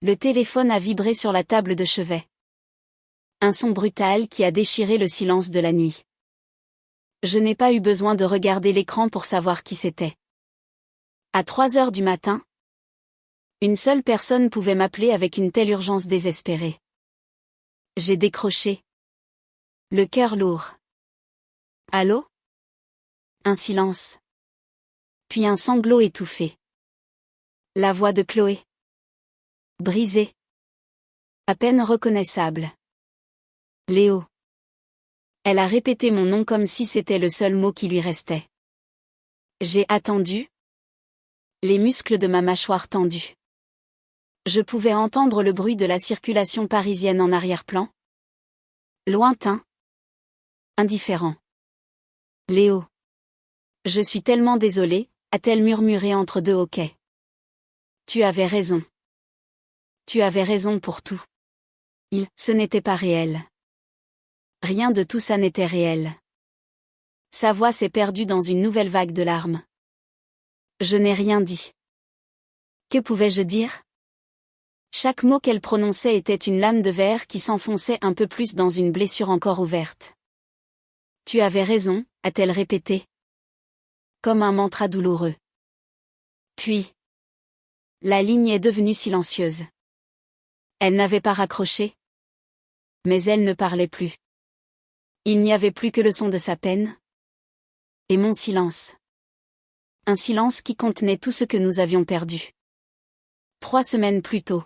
Le téléphone a vibré sur la table de chevet. Un son brutal qui a déchiré le silence de la nuit. Je n'ai pas eu besoin de regarder l'écran pour savoir qui c'était. À 3 heures du matin, une seule personne pouvait m'appeler avec une telle urgence désespérée. J'ai décroché. Le cœur lourd. Allô? Un silence. Puis un sanglot étouffé. La voix de Chloé. Brisée. À peine reconnaissable. Léo. Elle a répété mon nom comme si c'était le seul mot qui lui restait. J'ai attendu. Les muscles de ma mâchoire tendus. Je pouvais entendre le bruit de la circulation parisienne en arrière-plan. Lointain. Indifférent. Léo. Je suis tellement désolée, a-t-elle murmuré entre deux hoquets. Tu avais raison. Tu avais raison pour tout. Ce n'était pas réel. Rien de tout ça n'était réel. Sa voix s'est perdue dans une nouvelle vague de larmes. Je n'ai rien dit. Que pouvais-je dire? Chaque mot qu'elle prononçait était une lame de verre qui s'enfonçait un peu plus dans une blessure encore ouverte. Tu avais raison, a-t-elle répété. Comme un mantra douloureux. Puis, la ligne est devenue silencieuse. Elle n'avait pas raccroché. Mais elle ne parlait plus. Il n'y avait plus que le son de sa peine. Et mon silence. Un silence qui contenait tout ce que nous avions perdu. 3 semaines plus tôt.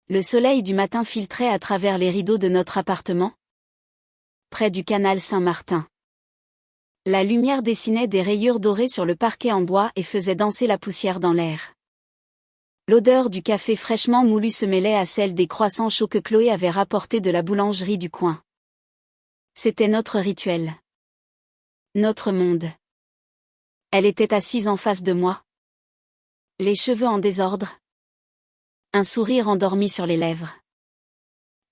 Le soleil du matin filtrait à travers les rideaux de notre appartement. Près du canal Saint-Martin. La lumière dessinait des rayures dorées sur le parquet en bois et faisait danser la poussière dans l'air. L'odeur du café fraîchement moulu se mêlait à celle des croissants chauds que Chloé avait rapportés de la boulangerie du coin. C'était notre rituel. Notre monde. Elle était assise en face de moi. Les cheveux en désordre. Un sourire endormi sur les lèvres.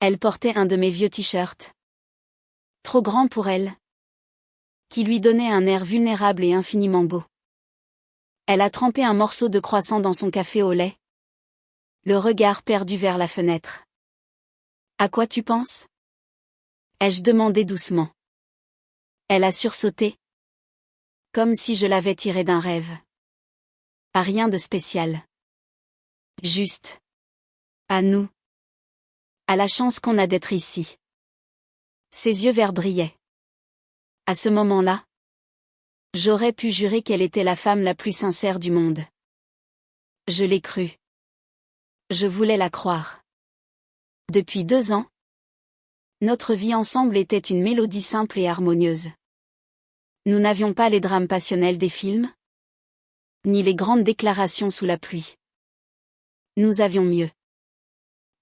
Elle portait un de mes vieux t-shirts. Trop grand pour elle. Qui lui donnait un air vulnérable et infiniment beau. Elle a trempé un morceau de croissant dans son café au lait. Le regard perdu vers la fenêtre. À quoi tu penses? Ai-je demandé doucement. Elle a sursauté. Comme si je l'avais tiré d'un rêve. À rien de spécial. Juste. À nous. À la chance qu'on a d'être ici. Ses yeux verts brillaient. À ce moment-là, j'aurais pu jurer qu'elle était la femme la plus sincère du monde. Je l'ai cru. Je voulais la croire. Depuis 2 ans, notre vie ensemble était une mélodie simple et harmonieuse. Nous n'avions pas les drames passionnels des films, ni les grandes déclarations sous la pluie. Nous avions mieux.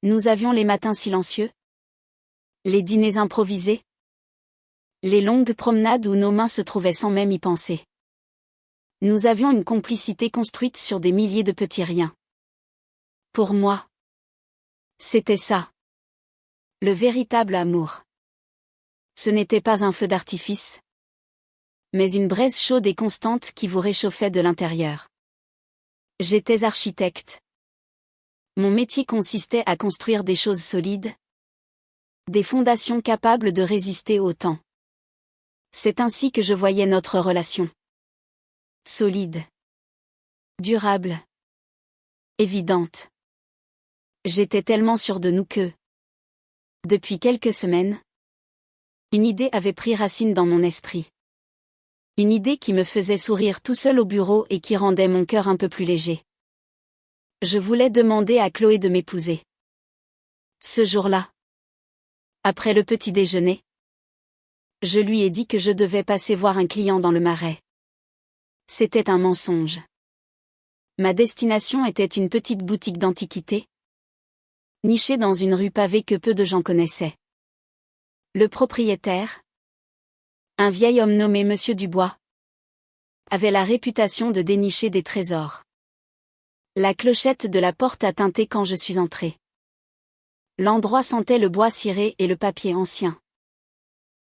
Nous avions les matins silencieux, les dîners improvisés, les longues promenades où nos mains se trouvaient sans même y penser. Nous avions une complicité construite sur des milliers de petits riens. Pour moi, c'était ça. Le véritable amour. Ce n'était pas un feu d'artifice, mais une braise chaude et constante qui vous réchauffait de l'intérieur. J'étais architecte. Mon métier consistait à construire des choses solides, des fondations capables de résister au temps. C'est ainsi que je voyais notre relation. Solide. Durable. Évidente. J'étais tellement sûre de nous que, depuis quelques semaines, une idée avait pris racine dans mon esprit. Une idée qui me faisait sourire tout seul au bureau et qui rendait mon cœur un peu plus léger. Je voulais demander à Chloé de m'épouser. Ce jour-là, après le petit déjeuner, je lui ai dit que je devais passer voir un client dans le Marais. C'était un mensonge. Ma destination était une petite boutique d'antiquités, nichée dans une rue pavée que peu de gens connaissaient. Le propriétaire, un vieil homme nommé Monsieur Dubois, avait la réputation de dénicher des trésors. La clochette de la porte a tinté quand je suis entrée. L'endroit sentait le bois ciré et le papier ancien.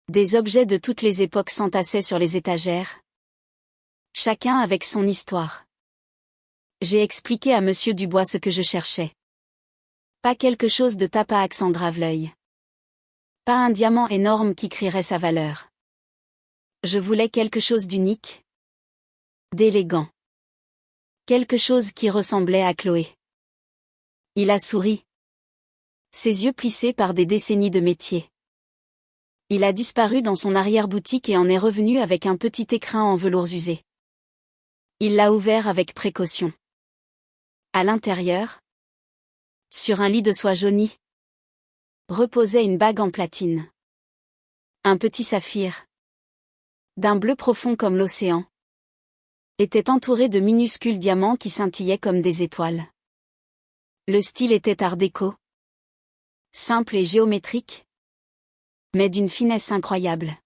Des objets de toutes les époques s'entassaient sur les étagères, chacun avec son histoire. J'ai expliqué à Monsieur Dubois ce que je cherchais. Pas quelque chose de tapax en grave l'œil. Pas un diamant énorme qui crierait sa valeur. Je voulais quelque chose d'unique, d'élégant. Quelque chose qui ressemblait à Chloé. Il a souri. Ses yeux plissés par des décennies de métier. Il a disparu dans son arrière-boutique et en est revenu avec un petit écrin en velours usé. Il l'a ouvert avec précaution. À l'intérieur, sur un lit de soie jaunie, reposait une bague en platine. Un petit saphir, d'un bleu profond comme l'océan, était entouré de minuscules diamants qui scintillaient comme des étoiles. Le style était art déco, simple et géométrique, mais d'une finesse incroyable.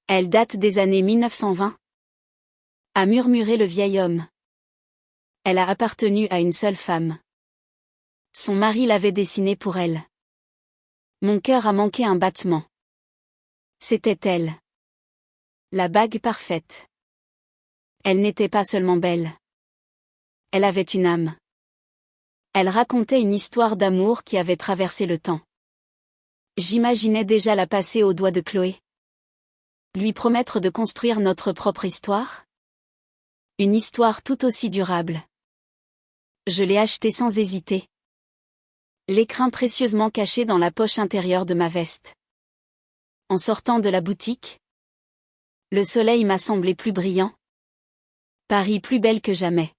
Elle date des années 1920, a murmuré le vieil homme. Elle a appartenu à une seule femme. Son mari l'avait dessinée pour elle. Mon cœur a manqué un battement. C'était elle. La bague parfaite. Elle n'était pas seulement belle. Elle avait une âme. Elle racontait une histoire d'amour qui avait traversé le temps. J'imaginais déjà la passer aux doigts de Chloé. Lui promettre de construire notre propre histoire. Une histoire tout aussi durable. Je l'ai achetée sans hésiter. L'écrin précieusement caché dans la poche intérieure de ma veste. En sortant de la boutique, le soleil m'a semblé plus brillant. Paris plus belle que jamais.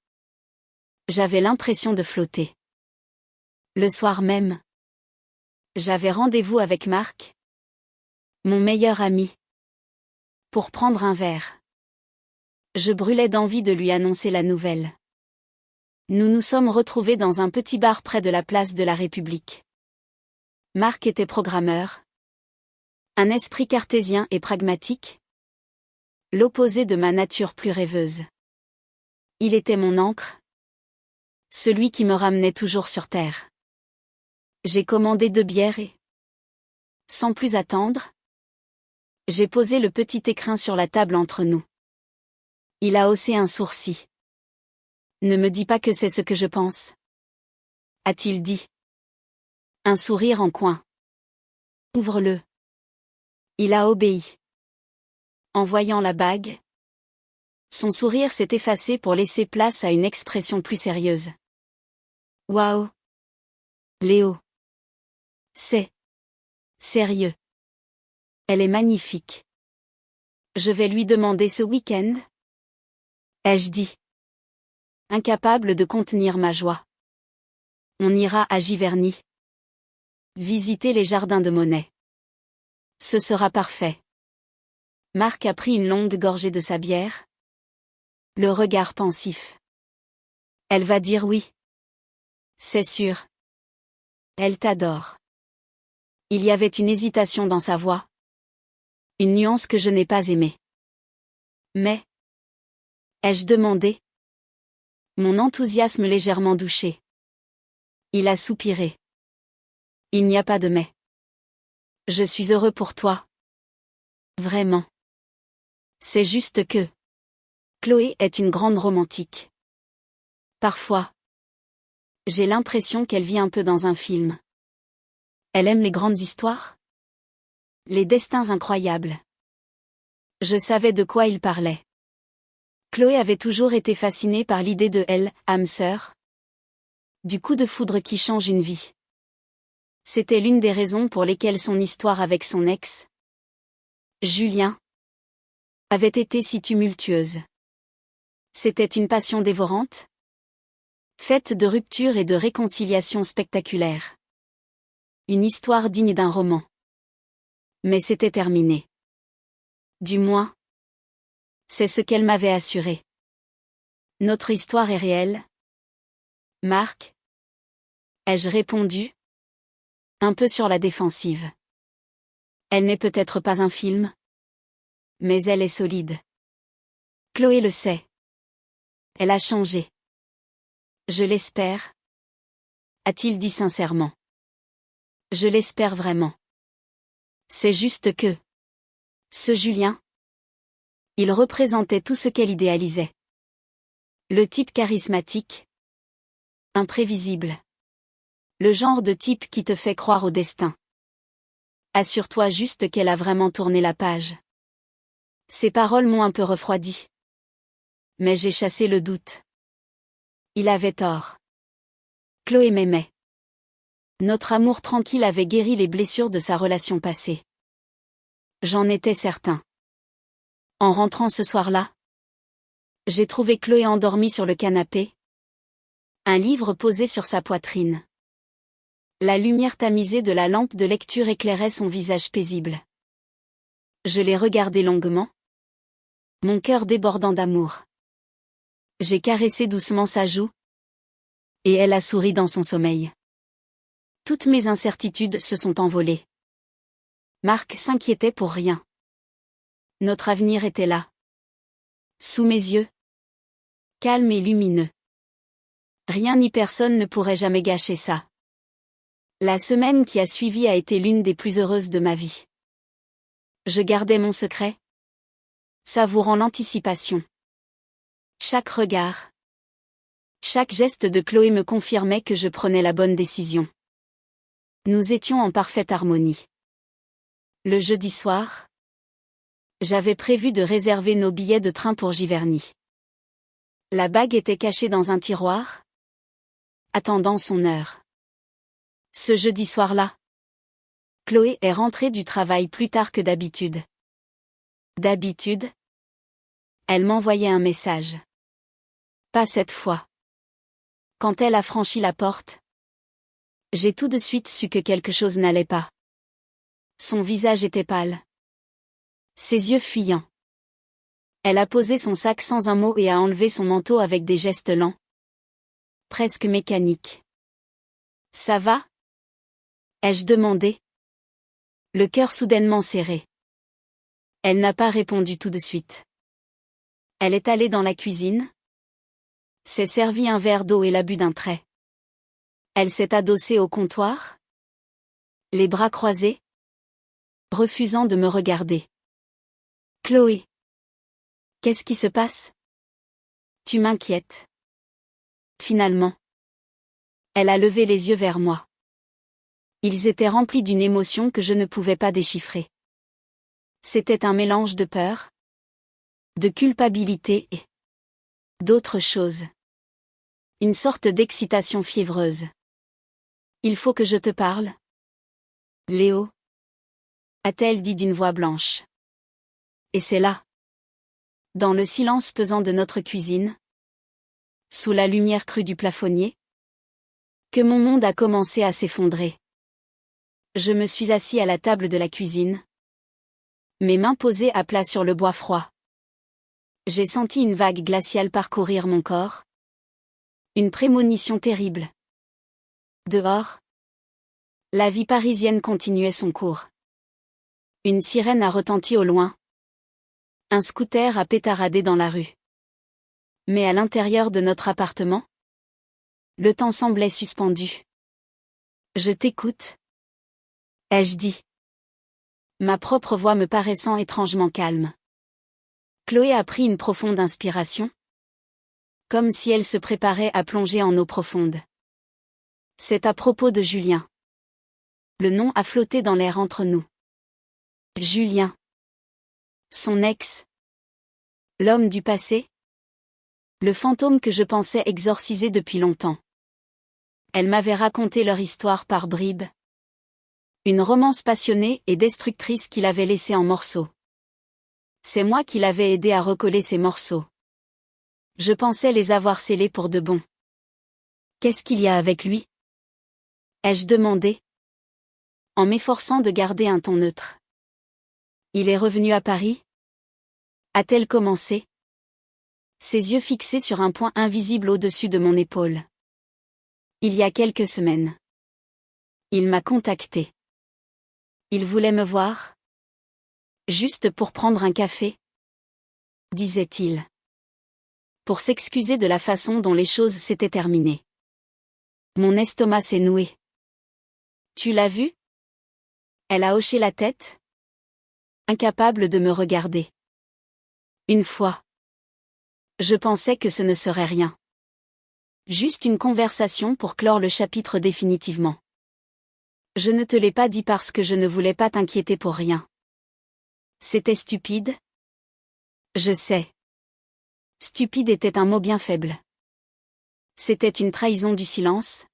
J'avais l'impression de flotter. Le soir même, j'avais rendez-vous avec Marc, mon meilleur ami, pour prendre un verre. Je brûlais d'envie de lui annoncer la nouvelle. Nous nous sommes retrouvés dans un petit bar près de la place de la République. Marc était programmeur. Un esprit cartésien et pragmatique. L'opposé de ma nature plus rêveuse. Il était mon ancre. Celui qui me ramenait toujours sur terre. J'ai commandé 2 bières et, sans plus attendre, j'ai posé le petit écrin sur la table entre nous. Il a haussé un sourcil. Ne me dis pas que c'est ce que je pense. A-t-il dit. Un sourire en coin. Ouvre-le. Il a obéi. En voyant la bague, son sourire s'est effacé pour laisser place à une expression plus sérieuse. Waouh! Léo. C'est sérieux. Elle est magnifique. Je vais lui demander ce week-end. Ai-je dit. Incapable de contenir ma joie. On ira à Giverny. Visiter les jardins de Monet. Ce sera parfait. Marc a pris une longue gorgée de sa bière. Le regard pensif. Elle va dire oui. C'est sûr. Elle t'adore. Il y avait une hésitation dans sa voix. Une nuance que je n'ai pas aimée. Mais, ai-je demandé? Mon enthousiasme légèrement douché. Il a soupiré. Il n'y a pas de mais. Je suis heureux pour toi. Vraiment. C'est juste que Chloé est une grande romantique. Parfois, j'ai l'impression qu'elle vit un peu dans un film. Elle aime les grandes histoires? Les destins incroyables. Je savais de quoi il parlait. Chloé avait toujours été fascinée par l'idée de âme sœur. Du coup de foudre qui change une vie. C'était l'une des raisons pour lesquelles son histoire avec son ex, Julien, avait été si tumultueuse. C'était une passion dévorante, faite de ruptures et de réconciliations spectaculaires. Une histoire digne d'un roman. Mais c'était terminé. Du moins, c'est ce qu'elle m'avait assuré. Notre histoire est réelle. Marc? Ai-je répondu? Un peu sur la défensive. Elle n'est peut-être pas un film, mais elle est solide. Chloé le sait. Elle a changé. Je l'espère. A-t-il dit sincèrement. Je l'espère vraiment. C'est juste que ce Julien, il représentait tout ce qu'elle idéalisait. Le type charismatique, imprévisible, Le genre de type qui te fait croire au destin. Assure-toi juste qu'elle a vraiment tourné la page. Ces paroles m'ont un peu refroidi. Mais j'ai chassé le doute. Il avait tort. Chloé m'aimait. Notre amour tranquille avait guéri les blessures de sa relation passée. J'en étais certain. En rentrant ce soir-là, j'ai trouvé Chloé endormie sur le canapé. Un livre posé sur sa poitrine. La lumière tamisée de la lampe de lecture éclairait son visage paisible. Je l'ai regardé longuement. Mon cœur débordant d'amour. J'ai caressé doucement sa joue. Et elle a souri dans son sommeil. Toutes mes incertitudes se sont envolées. Marc s'inquiétait pour rien. Notre avenir était là. Sous mes yeux. Calme et lumineux. Rien ni personne ne pourrait jamais gâcher ça. La semaine qui a suivi a été l'une des plus heureuses de ma vie. Je gardais mon secret, savourant l'anticipation. Chaque regard, chaque geste de Chloé me confirmait que je prenais la bonne décision. Nous étions en parfaite harmonie. Le jeudi soir, j'avais prévu de réserver nos billets de train pour Giverny. La bague était cachée dans un tiroir, attendant son heure. Ce jeudi soir-là, Chloé est rentrée du travail plus tard que d'habitude. D'habitude, elle m'envoyait un message. Pas cette fois. Quand elle a franchi la porte, j'ai tout de suite su que quelque chose n'allait pas. Son visage était pâle. Ses yeux fuyants. Elle a posé son sac sans un mot et a enlevé son manteau avec des gestes lents. Presque mécaniques. Ça va ? Ai-je demandé ? Le cœur soudainement serré. Elle n'a pas répondu tout de suite. Elle est allée dans la cuisine. S'est servi un verre d'eau et l'a bu d'un trait. Elle s'est adossée au comptoir. Les bras croisés. Refusant de me regarder. Chloé. Qu'est-ce qui se passe ? Tu m'inquiètes. Finalement. Elle a levé les yeux vers moi. Ils étaient remplis d'une émotion que je ne pouvais pas déchiffrer. C'était un mélange de peur, de culpabilité et d'autres choses. Une sorte d'excitation fiévreuse. Il faut que je te parle. Léo, a-t-elle dit d'une voix blanche. Et c'est là, dans le silence pesant de notre cuisine, sous la lumière crue du plafonnier, que mon monde a commencé à s'effondrer. Je me suis assis à la table de la cuisine, mes mains posées à plat sur le bois froid. J'ai senti une vague glaciale parcourir mon corps. Une prémonition terrible. Dehors, la vie parisienne continuait son cours. Une sirène a retenti au loin. Un scooter a pétaradé dans la rue. Mais à l'intérieur de notre appartement, le temps semblait suspendu. Je t'écoute. Ai-je dit. Ma propre voix me paraissant étrangement calme. Chloé a pris une profonde inspiration. Comme si elle se préparait à plonger en eau profonde. C'est à propos de Julien. Le nom a flotté dans l'air entre nous. Julien. Son ex. L'homme du passé. Le fantôme que je pensais exorciser depuis longtemps. Elle m'avait raconté leur histoire par bribes. Une romance passionnée et destructrice qu'il avait laissée en morceaux. C'est moi qui l'avais aidé à recoller ces morceaux. Je pensais les avoir scellés pour de bon. Qu'est-ce qu'il y a avec lui ? Ai-je demandé, en m'efforçant de garder un ton neutre. Il est revenu à Paris ? A-t-elle commencé ? Ses yeux fixés sur un point invisible au-dessus de mon épaule. Il y a quelques semaines. Il m'a contacté. Il voulait me voir ? Juste pour prendre un café ? Disait-il. Pour s'excuser de la façon dont les choses s'étaient terminées. Mon estomac s'est noué. Tu l'as vu ? Elle a hoché la tête, incapable de me regarder. Une fois. Je pensais que ce ne serait rien. Juste une conversation pour clore le chapitre définitivement. Je ne te l'ai pas dit parce que je ne voulais pas t'inquiéter pour rien. C'était stupide? Je sais. Stupide était un mot bien faible. C'était une trahison du silence.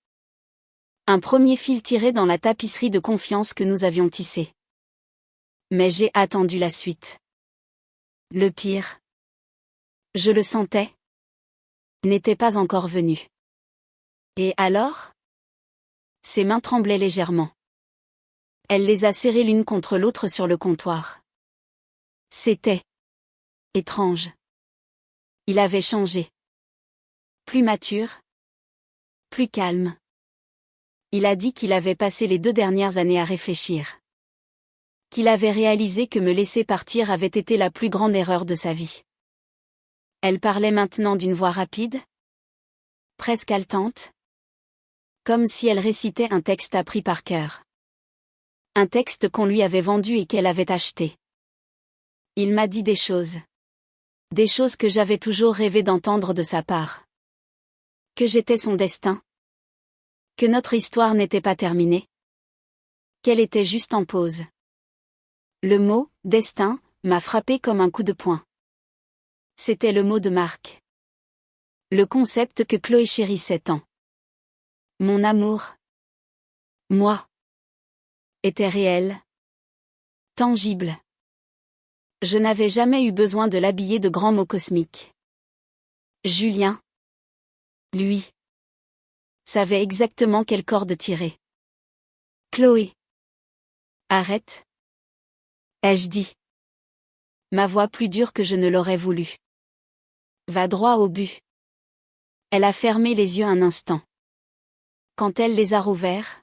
Un premier fil tiré dans la tapisserie de confiance que nous avions tissée. Mais j'ai attendu la suite. Le pire. Je le sentais. N'était pas encore venu. Et alors? Ses mains tremblaient légèrement. Elle les a serrées l'une contre l'autre sur le comptoir. C'était étrange. Il avait changé. Plus mature. Plus calme. Il a dit qu'il avait passé les 2 dernières années à réfléchir. Qu'il avait réalisé que me laisser partir avait été la plus grande erreur de sa vie. Elle parlait maintenant d'une voix rapide, presque haletante, comme si elle récitait un texte appris par cœur. Un texte qu'on lui avait vendu et qu'elle avait acheté. Il m'a dit des choses. Des choses que j'avais toujours rêvé d'entendre de sa part. Que j'étais son destin. Que notre histoire n'était pas terminée. Qu'elle était juste en pause. Le mot « destin » m'a frappé comme un coup de poing. C'était le mot de Marc. Le concept que Chloé chérissait tant. Mon amour. Moi. Était réel. Tangible. Je n'avais jamais eu besoin de l'habiller de grands mots cosmiques. Julien. Lui. Savait exactement quelle corde tirer. Chloé. Arrête. Ai-je dit. Ma voix plus dure que je ne l'aurais voulu. Va droit au but. Elle a fermé les yeux un instant. Quand elle les a rouverts,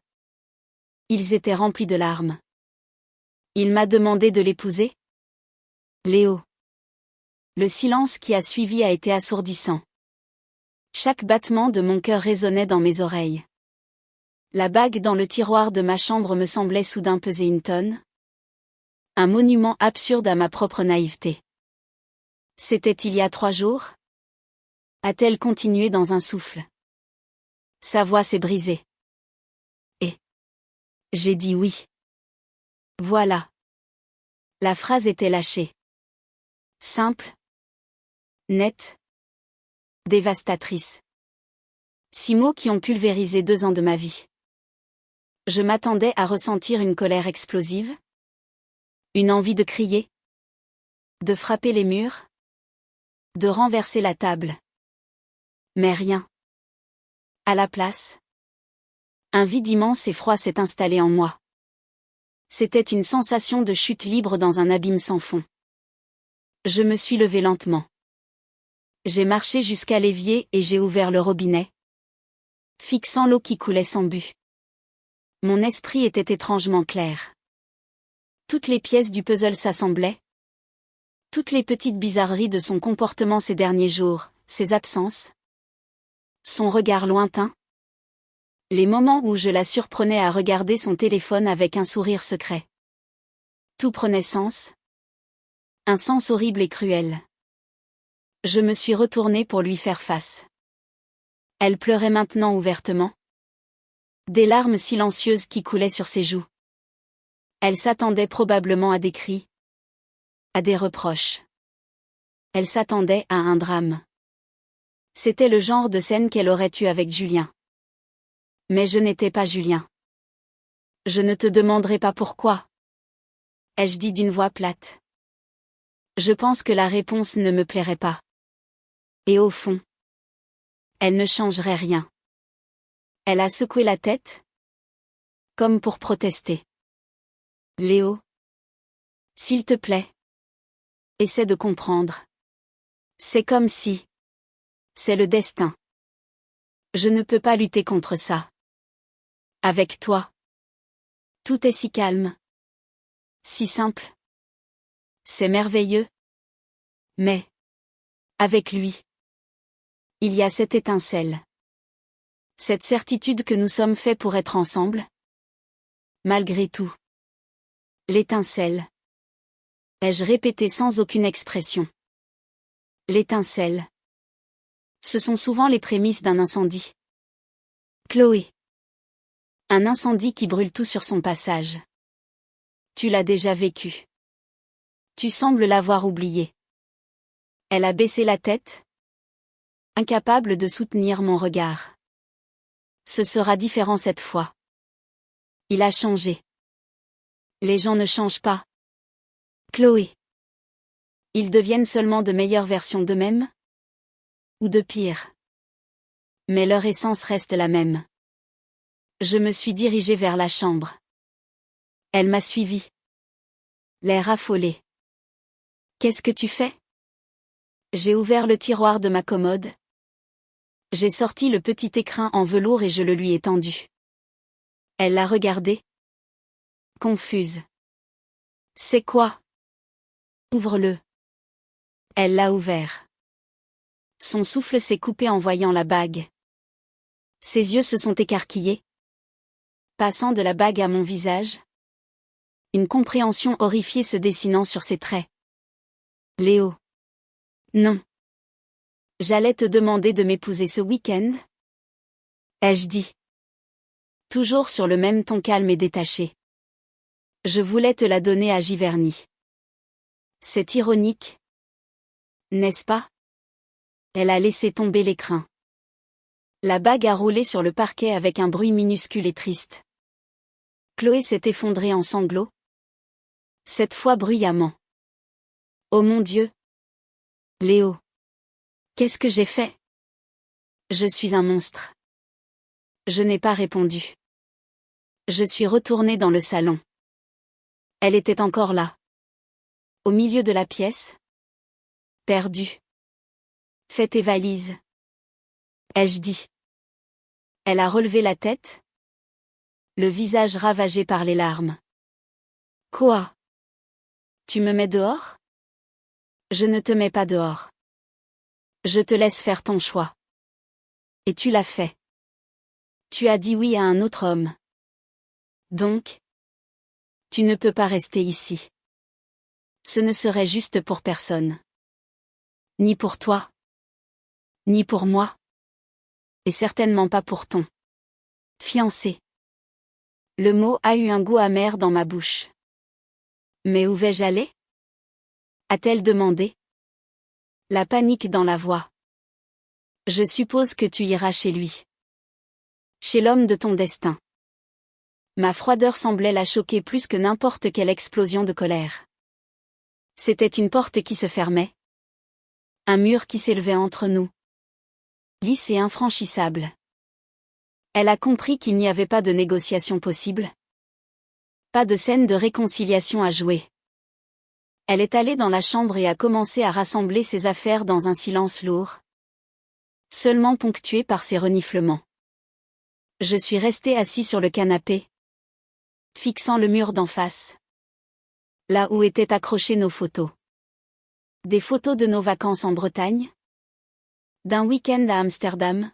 ils étaient remplis de larmes. Il m'a demandé de l'épouser? Léo. Le silence qui a suivi a été assourdissant. Chaque battement de mon cœur résonnait dans mes oreilles. La bague dans le tiroir de ma chambre me semblait soudain peser une tonne. Un monument absurde à ma propre naïveté. C'était il y a 3 jours? A-t-elle continué dans un souffle? Sa voix s'est brisée. Et j'ai dit oui. Voilà. La phrase était lâchée. Simple. Nette. Dévastatrice. 6 mots qui ont pulvérisé 2 ans de ma vie. Je m'attendais à ressentir une colère explosive. Une envie de crier. De frapper les murs. De renverser la table. Mais rien. À la place, un vide immense et froid s'est installé en moi. C'était une sensation de chute libre dans un abîme sans fond. Je me suis levée lentement. J'ai marché jusqu'à l'évier et j'ai ouvert le robinet, fixant l'eau qui coulait sans but. Mon esprit était étrangement clair. Toutes les pièces du puzzle s'assemblaient. Toutes les petites bizarreries de son comportement ces derniers jours, ses absences. Son regard lointain. Les moments où je la surprenais à regarder son téléphone avec un sourire secret. Tout prenait sens. Un sens horrible et cruel. Je me suis retournée pour lui faire face. Elle pleurait maintenant ouvertement. Des larmes silencieuses qui coulaient sur ses joues. Elle s'attendait probablement à des cris. À des reproches. Elle s'attendait à un drame. C'était le genre de scène qu'elle aurait eue avec Julien. Mais je n'étais pas Julien. Je ne te demanderai pas pourquoi. Ai-je dit d'une voix plate. Je pense que la réponse ne me plairait pas. Et au fond, elle ne changerait rien. Elle a secoué la tête, comme pour protester. Léo, s'il te plaît, essaie de comprendre. C'est comme si... C'est le destin. Je ne peux pas lutter contre ça. Avec toi. Tout est si calme. Si simple. C'est merveilleux. Mais... Avec lui. Il y a cette étincelle. Cette certitude que nous sommes faits pour être ensemble. Malgré tout. L'étincelle. Ai-je répété sans aucune expression. L'étincelle. Ce sont souvent les prémices d'un incendie. Chloé. Un incendie qui brûle tout sur son passage. Tu l'as déjà vécu. Tu sembles l'avoir oublié. Elle a baissé la tête, incapable de soutenir mon regard. Ce sera différent cette fois. Il a changé. Les gens ne changent pas. Chloé. Ils deviennent seulement de meilleures versions d'eux-mêmes? Ou de pire? Mais leur essence reste la même. Je me suis dirigée vers la chambre. Elle m'a suivi. L'air affolé. Qu'est-ce que tu fais? J'ai ouvert le tiroir de ma commode. J'ai sorti le petit écrin en velours et je le lui ai tendu. Elle l'a regardé. Confuse. C'est quoi? Ouvre-le. Elle l'a ouvert. Son souffle s'est coupé en voyant la bague. Ses yeux se sont écarquillés. Passant de la bague à mon visage. Une compréhension horrifiée se dessinant sur ses traits. Léo. Non. J'allais te demander de m'épouser ce week-end? Ai-je dit. Toujours sur le même ton calme et détaché. Je voulais te la donner à Giverny. C'est ironique. N'est-ce pas? Elle a laissé tomber l'écrin. La bague a roulé sur le parquet avec un bruit minuscule et triste. Chloé s'est effondrée en sanglots. Cette fois bruyamment. Oh mon Dieu! Léo! Qu'est-ce que j'ai fait? Je suis un monstre. Je n'ai pas répondu. Je suis retournée dans le salon. Elle était encore là. Au milieu de la pièce. Perdue. Fais tes valises. Ai-je dit. Elle a relevé la tête. Le visage ravagé par les larmes. Quoi? Tu me mets dehors? Je ne te mets pas dehors. Je te laisse faire ton choix. Et tu l'as fait. Tu as dit oui à un autre homme. Donc, tu ne peux pas rester ici. Ce ne serait juste pour personne. Ni pour toi. Ni pour moi. Et certainement pas pour ton fiancé. Le mot a eu un goût amer dans ma bouche. Mais où vais-je aller? A-t-elle demandé. La panique dans la voix. Je suppose que tu iras chez lui. Chez l'homme de ton destin. Ma froideur semblait la choquer plus que n'importe quelle explosion de colère. C'était une porte qui se fermait. Un mur qui s'élevait entre nous. Lisse et infranchissable. Elle a compris qu'il n'y avait pas de négociation possible. Pas de scène de réconciliation à jouer. Elle est allée dans la chambre et a commencé à rassembler ses affaires dans un silence lourd. Seulement ponctué par ses reniflements. Je suis resté assis sur le canapé. Fixant le mur d'en face. Là où étaient accrochées nos photos. Des photos de nos vacances en Bretagne? D'un week-end à Amsterdam?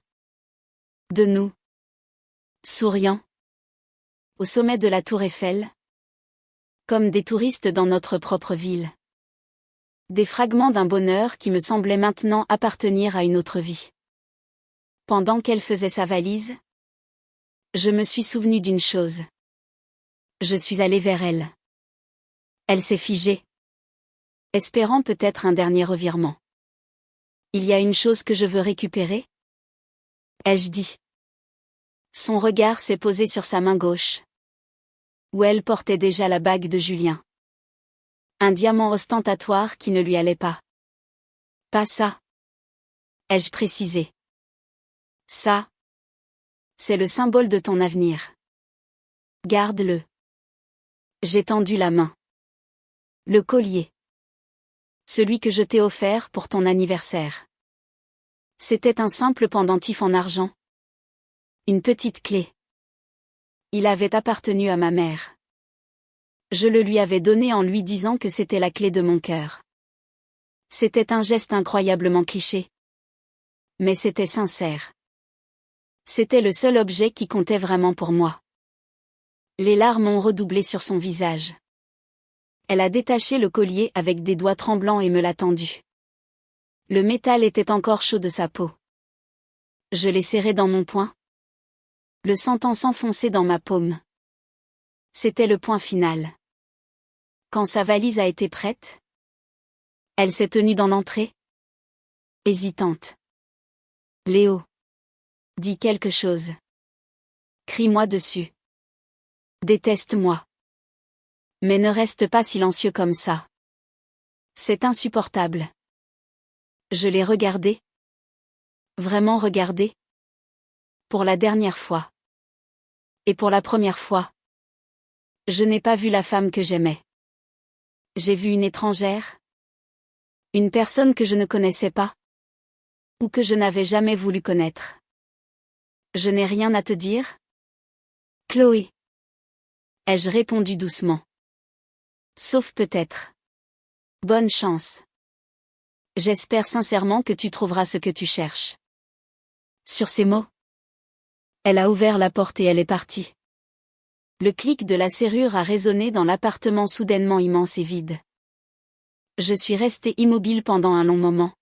De nous. Souriant. Au sommet de la tour Eiffel? Comme des touristes dans notre propre ville. Des fragments d'un bonheur qui me semblait maintenant appartenir à une autre vie. Pendant qu'elle faisait sa valise, je me suis souvenu d'une chose. Je suis allé vers elle. Elle s'est figée. Espérant peut-être un dernier revirement. Il y a une chose que je veux récupérer? Ai-je dit. Son regard s'est posé sur sa main gauche. Où elle portait déjà la bague de Julien. Un diamant ostentatoire qui ne lui allait pas. Pas ça. Ai-je précisé. Ça. C'est le symbole de ton avenir. Garde-le. J'ai tendu la main. Le collier. Celui que je t'ai offert pour ton anniversaire. C'était un simple pendentif en argent. Une petite clé. Il avait appartenu à ma mère. Je le lui avais donné en lui disant que c'était la clé de mon cœur. C'était un geste incroyablement cliché. Mais c'était sincère. C'était le seul objet qui comptait vraiment pour moi. Les larmes ont redoublé sur son visage. Elle a détaché le collier avec des doigts tremblants et me l'a tendu. Le métal était encore chaud de sa peau. Je l'ai serré dans mon poing, le sentant s'enfoncer dans ma paume. C'était le point final. Quand sa valise a été prête, elle s'est tenue dans l'entrée, hésitante. Léo. Dis quelque chose. Crie-moi dessus. Déteste-moi. Mais ne reste pas silencieux comme ça. C'est insupportable. Je l'ai regardé. Vraiment regardé. Pour la dernière fois. Et pour la première fois. Je n'ai pas vu la femme que j'aimais. J'ai vu une étrangère. Une personne que je ne connaissais pas. Ou que je n'avais jamais voulu connaître. Je n'ai rien à te dire, Chloé. Ai-je répondu doucement. Sauf peut-être. Bonne chance. J'espère sincèrement que tu trouveras ce que tu cherches. Sur ces mots, elle a ouvert la porte et elle est partie. Le clic de la serrure a résonné dans l'appartement soudainement immense et vide. Je suis resté immobile pendant un long moment.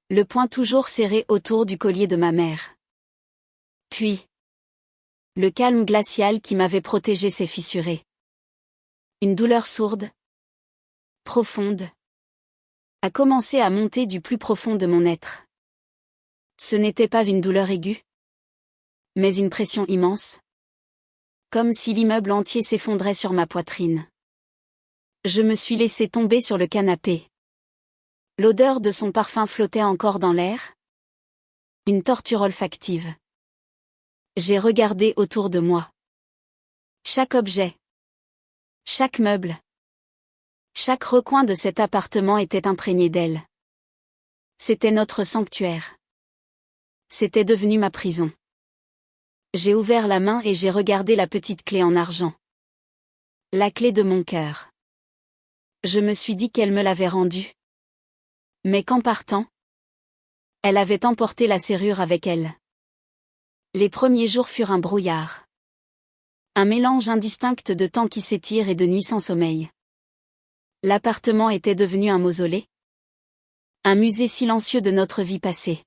Le poing toujours serré autour du collier de ma mère. Puis, le calme glacial qui m'avait protégé s'est fissuré. Une douleur sourde, profonde, a commencé à monter du plus profond de mon être. Ce n'était pas une douleur aiguë, mais une pression immense, comme si l'immeuble entier s'effondrait sur ma poitrine. Je me suis laissé tomber sur le canapé. L'odeur de son parfum flottait encore dans l'air. Une torture olfactive. J'ai regardé autour de moi. Chaque objet, chaque meuble, chaque recoin de cet appartement était imprégné d'elle. C'était notre sanctuaire. C'était devenu ma prison. J'ai ouvert la main et j'ai regardé la petite clé en argent. La clé de mon cœur. Je me suis dit qu'elle me l'avait rendue. Mais qu'en partant, elle avait emporté la serrure avec elle. Les premiers jours furent un brouillard. Un mélange indistinct de temps qui s'étire et de nuits sans sommeil. L'appartement était devenu un mausolée. Un musée silencieux de notre vie passée.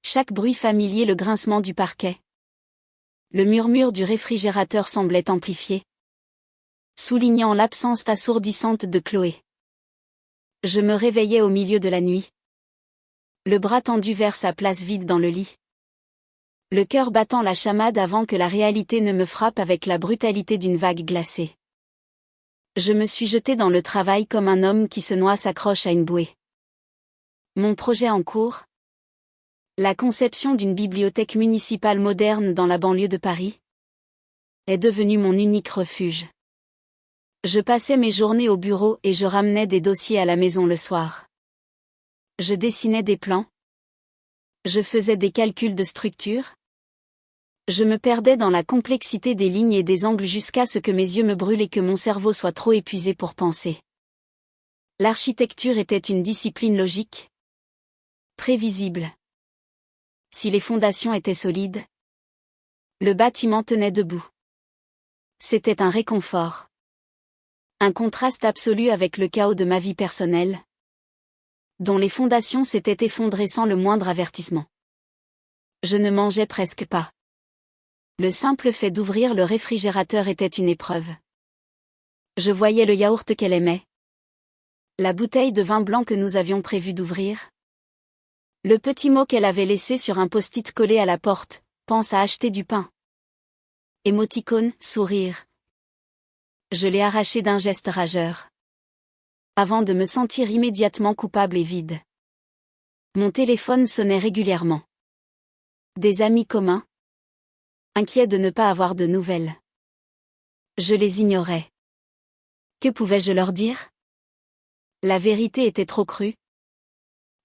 Chaque bruit familier, le grincement du parquet. Le murmure du réfrigérateur semblait amplifié, soulignant l'absence assourdissante de Chloé. Je me réveillais au milieu de la nuit. Le bras tendu vers sa place vide dans le lit. Le cœur battant la chamade avant que la réalité ne me frappe avec la brutalité d'une vague glacée. Je me suis jeté dans le travail comme un homme qui se noie s'accroche à une bouée. Mon projet en cours. La conception d'une bibliothèque municipale moderne dans la banlieue de Paris est devenu mon unique refuge. Je passais mes journées au bureau et je ramenais des dossiers à la maison le soir. Je dessinais des plans. Je faisais des calculs de structure. Je me perdais dans la complexité des lignes et des angles jusqu'à ce que mes yeux me brûlent et que mon cerveau soit trop épuisé pour penser. L'architecture était une discipline logique, prévisible. Si les fondations étaient solides, le bâtiment tenait debout. C'était un réconfort. Un contraste absolu avec le chaos de ma vie personnelle, dont les fondations s'étaient effondrées sans le moindre avertissement. Je ne mangeais presque pas. Le simple fait d'ouvrir le réfrigérateur était une épreuve. Je voyais le yaourt qu'elle aimait. La bouteille de vin blanc que nous avions prévu d'ouvrir. Le petit mot qu'elle avait laissé sur un post-it collé à la porte, pense à acheter du pain. Émoticône, sourire. Je l'ai arraché d'un geste rageur. Avant de me sentir immédiatement coupable et vide. Mon téléphone sonnait régulièrement. Des amis communs. Inquiets de ne pas avoir de nouvelles. Je les ignorais. Que pouvais-je leur dire? La vérité était trop crue.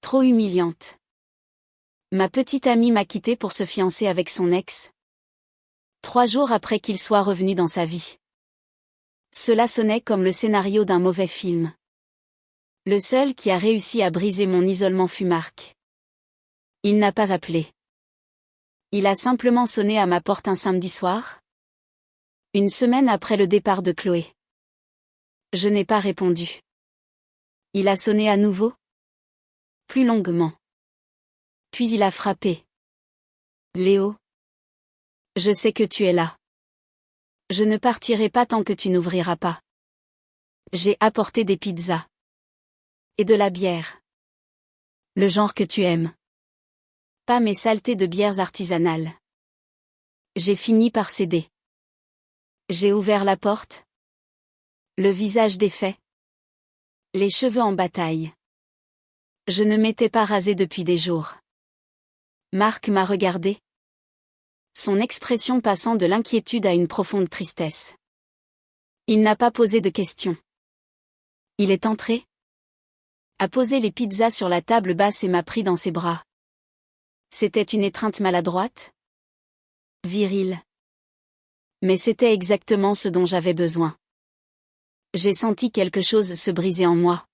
Trop humiliante. Ma petite amie m'a quitté pour se fiancer avec son ex. 3 jours après qu'il soit revenu dans sa vie. Cela sonnait comme le scénario d'un mauvais film. Le seul qui a réussi à briser mon isolement fut Marc. Il n'a pas appelé. Il a simplement sonné à ma porte un samedi soir. Une semaine après le départ de Chloé. Je n'ai pas répondu. Il a sonné à nouveau. Plus longuement. Puis il a frappé. Léo. Je sais que tu es là. Je ne partirai pas tant que tu n'ouvriras pas. J'ai apporté des pizzas. Et de la bière. Le genre que tu aimes. Pas mes saletés de bières artisanales. J'ai fini par céder. J'ai ouvert la porte. Le visage défait. Les cheveux en bataille. Je ne m'étais pas rasé depuis des jours. Marc m'a regardé. Son expression passant de l'inquiétude à une profonde tristesse. Il n'a pas posé de questions. Il est entré. A posé les pizzas sur la table basse et m'a pris dans ses bras. C'était une étreinte maladroite. Virile. Mais c'était exactement ce dont j'avais besoin. J'ai senti quelque chose se briser en moi.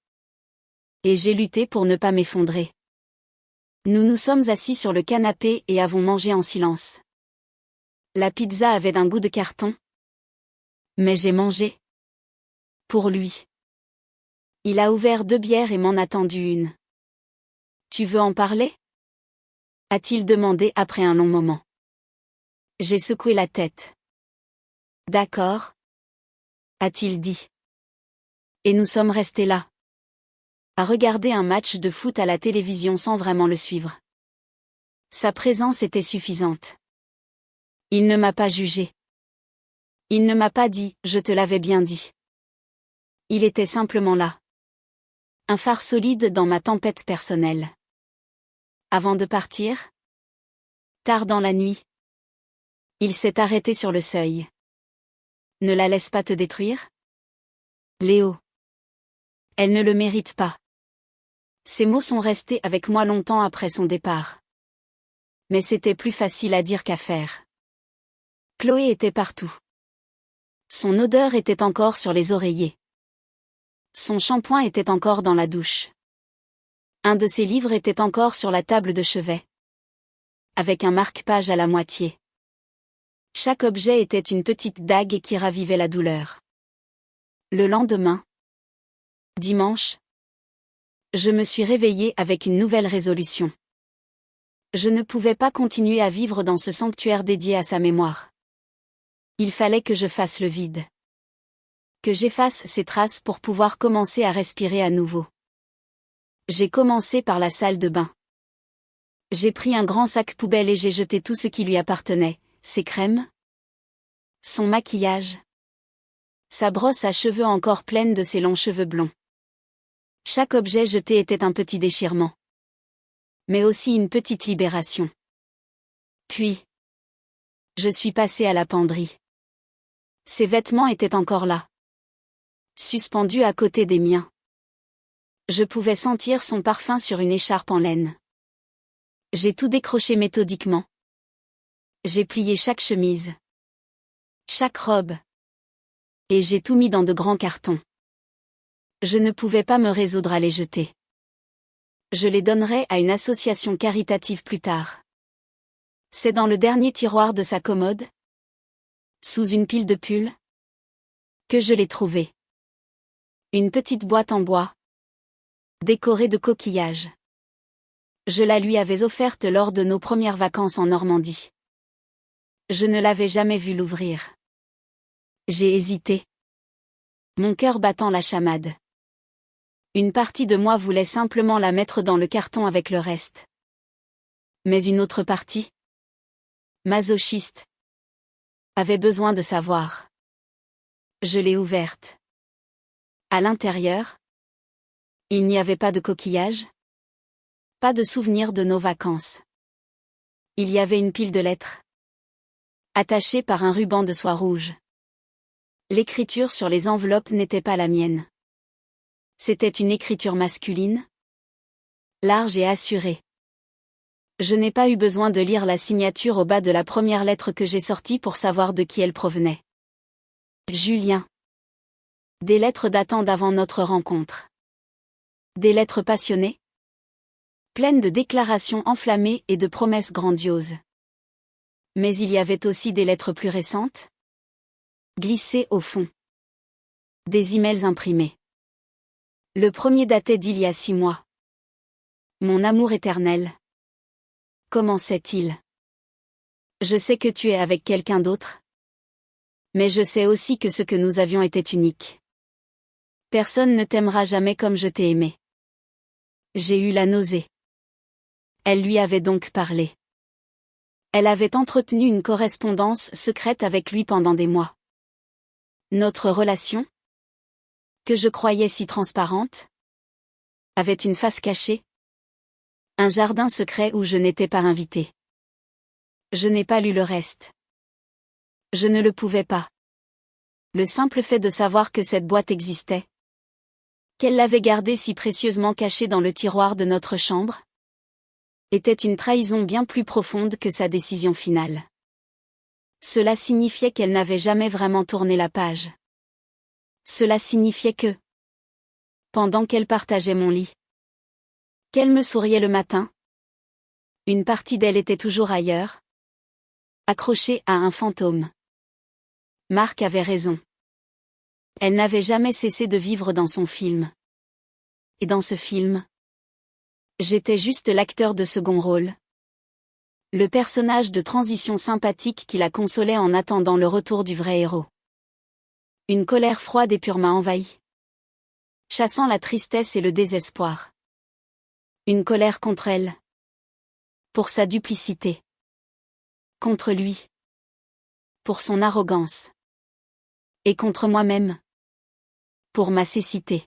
Et j'ai lutté pour ne pas m'effondrer. Nous nous sommes assis sur le canapé et avons mangé en silence. La pizza avait un goût de carton. Mais j'ai mangé. Pour lui. Il a ouvert 2 bières et m'en a tendu une. Tu veux en parler? A-t-il demandé après un long moment. J'ai secoué la tête. D'accord. A-t-il dit. Et nous sommes restés là. À regarder un match de foot à la télévision sans vraiment le suivre. Sa présence était suffisante. Il ne m'a pas jugé. Il ne m'a pas dit « je te l'avais bien dit ». Il était simplement là. Un phare solide dans ma tempête personnelle. Avant de partir, tard dans la nuit, il s'est arrêté sur le seuil. Ne la laisse pas te détruire? Léo. Elle ne le mérite pas. Ces mots sont restés avec moi longtemps après son départ. Mais c'était plus facile à dire qu'à faire. Chloé était partout. Son odeur était encore sur les oreillers. Son shampoing était encore dans la douche. Un de ses livres était encore sur la table de chevet. Avec un marque-page à la moitié. Chaque objet était une petite dague qui ravivait la douleur. Le lendemain, dimanche, je me suis réveillée avec une nouvelle résolution. Je ne pouvais pas continuer à vivre dans ce sanctuaire dédié à sa mémoire. Il fallait que je fasse le vide. Que j'efface ces traces pour pouvoir commencer à respirer à nouveau. J'ai commencé par la salle de bain. J'ai pris un grand sac poubelle et j'ai jeté tout ce qui lui appartenait, ses crèmes, son maquillage, sa brosse à cheveux encore pleine de ses longs cheveux blonds. Chaque objet jeté était un petit déchirement. Mais aussi une petite libération. Puis, je suis passée à la penderie. Ses vêtements étaient encore là. Suspendus à côté des miens. Je pouvais sentir son parfum sur une écharpe en laine. J'ai tout décroché méthodiquement. J'ai plié chaque chemise. Chaque robe. Et j'ai tout mis dans de grands cartons. Je ne pouvais pas me résoudre à les jeter. Je les donnerai à une association caritative plus tard. C'est dans le dernier tiroir de sa commode, sous une pile de pulls, que je l'ai trouvé. Une petite boîte en bois, décorée de coquillages. Je la lui avais offerte lors de nos premières vacances en Normandie. Je ne l'avais jamais vue l'ouvrir. J'ai hésité. Mon cœur battant la chamade. Une partie de moi voulait simplement la mettre dans le carton avec le reste. Mais une autre partie, masochiste, avait besoin de savoir. Je l'ai ouverte. À l'intérieur, il n'y avait pas de coquillage, pas de souvenir de nos vacances. Il y avait une pile de lettres, attachées par un ruban de soie rouge. L'écriture sur les enveloppes n'était pas la mienne. C'était une écriture masculine, large et assurée. Je n'ai pas eu besoin de lire la signature au bas de la première lettre que j'ai sortie pour savoir de qui elle provenait. Julien. Des lettres datant d'avant notre rencontre. Des lettres passionnées, pleines de déclarations enflammées et de promesses grandioses. Mais il y avait aussi des lettres plus récentes, glissées au fond. Des emails imprimés. Le premier datait d'il y a 6 mois. Mon amour éternel. Comment sait-il? Je sais que tu es avec quelqu'un d'autre. Mais je sais aussi que ce que nous avions était unique. Personne ne t'aimera jamais comme je t'ai aimé. J'ai eu la nausée. Elle lui avait donc parlé. Elle avait entretenu une correspondance secrète avec lui pendant des mois. Notre relation, que je croyais si transparente, avait une face cachée. Un jardin secret où je n'étais pas invitée. Je n'ai pas lu le reste. Je ne le pouvais pas. Le simple fait de savoir que cette boîte existait, qu'elle l'avait gardée si précieusement cachée dans le tiroir de notre chambre, était une trahison bien plus profonde que sa décision finale. Cela signifiait qu'elle n'avait jamais vraiment tourné la page. Cela signifiait que, pendant qu'elle partageait mon lit, qu'elle me souriait le matin, une partie d'elle était toujours ailleurs, accrochée à un fantôme. Marc avait raison. Elle n'avait jamais cessé de vivre dans son film. Et dans ce film, j'étais juste l'acteur de second rôle. Le personnage de transition sympathique qui la consolait en attendant le retour du vrai héros. Une colère froide et pure m'a envahi, chassant la tristesse et le désespoir. Une colère contre elle. Pour sa duplicité. Contre lui. Pour son arrogance. Et contre moi-même. Pour ma cécité.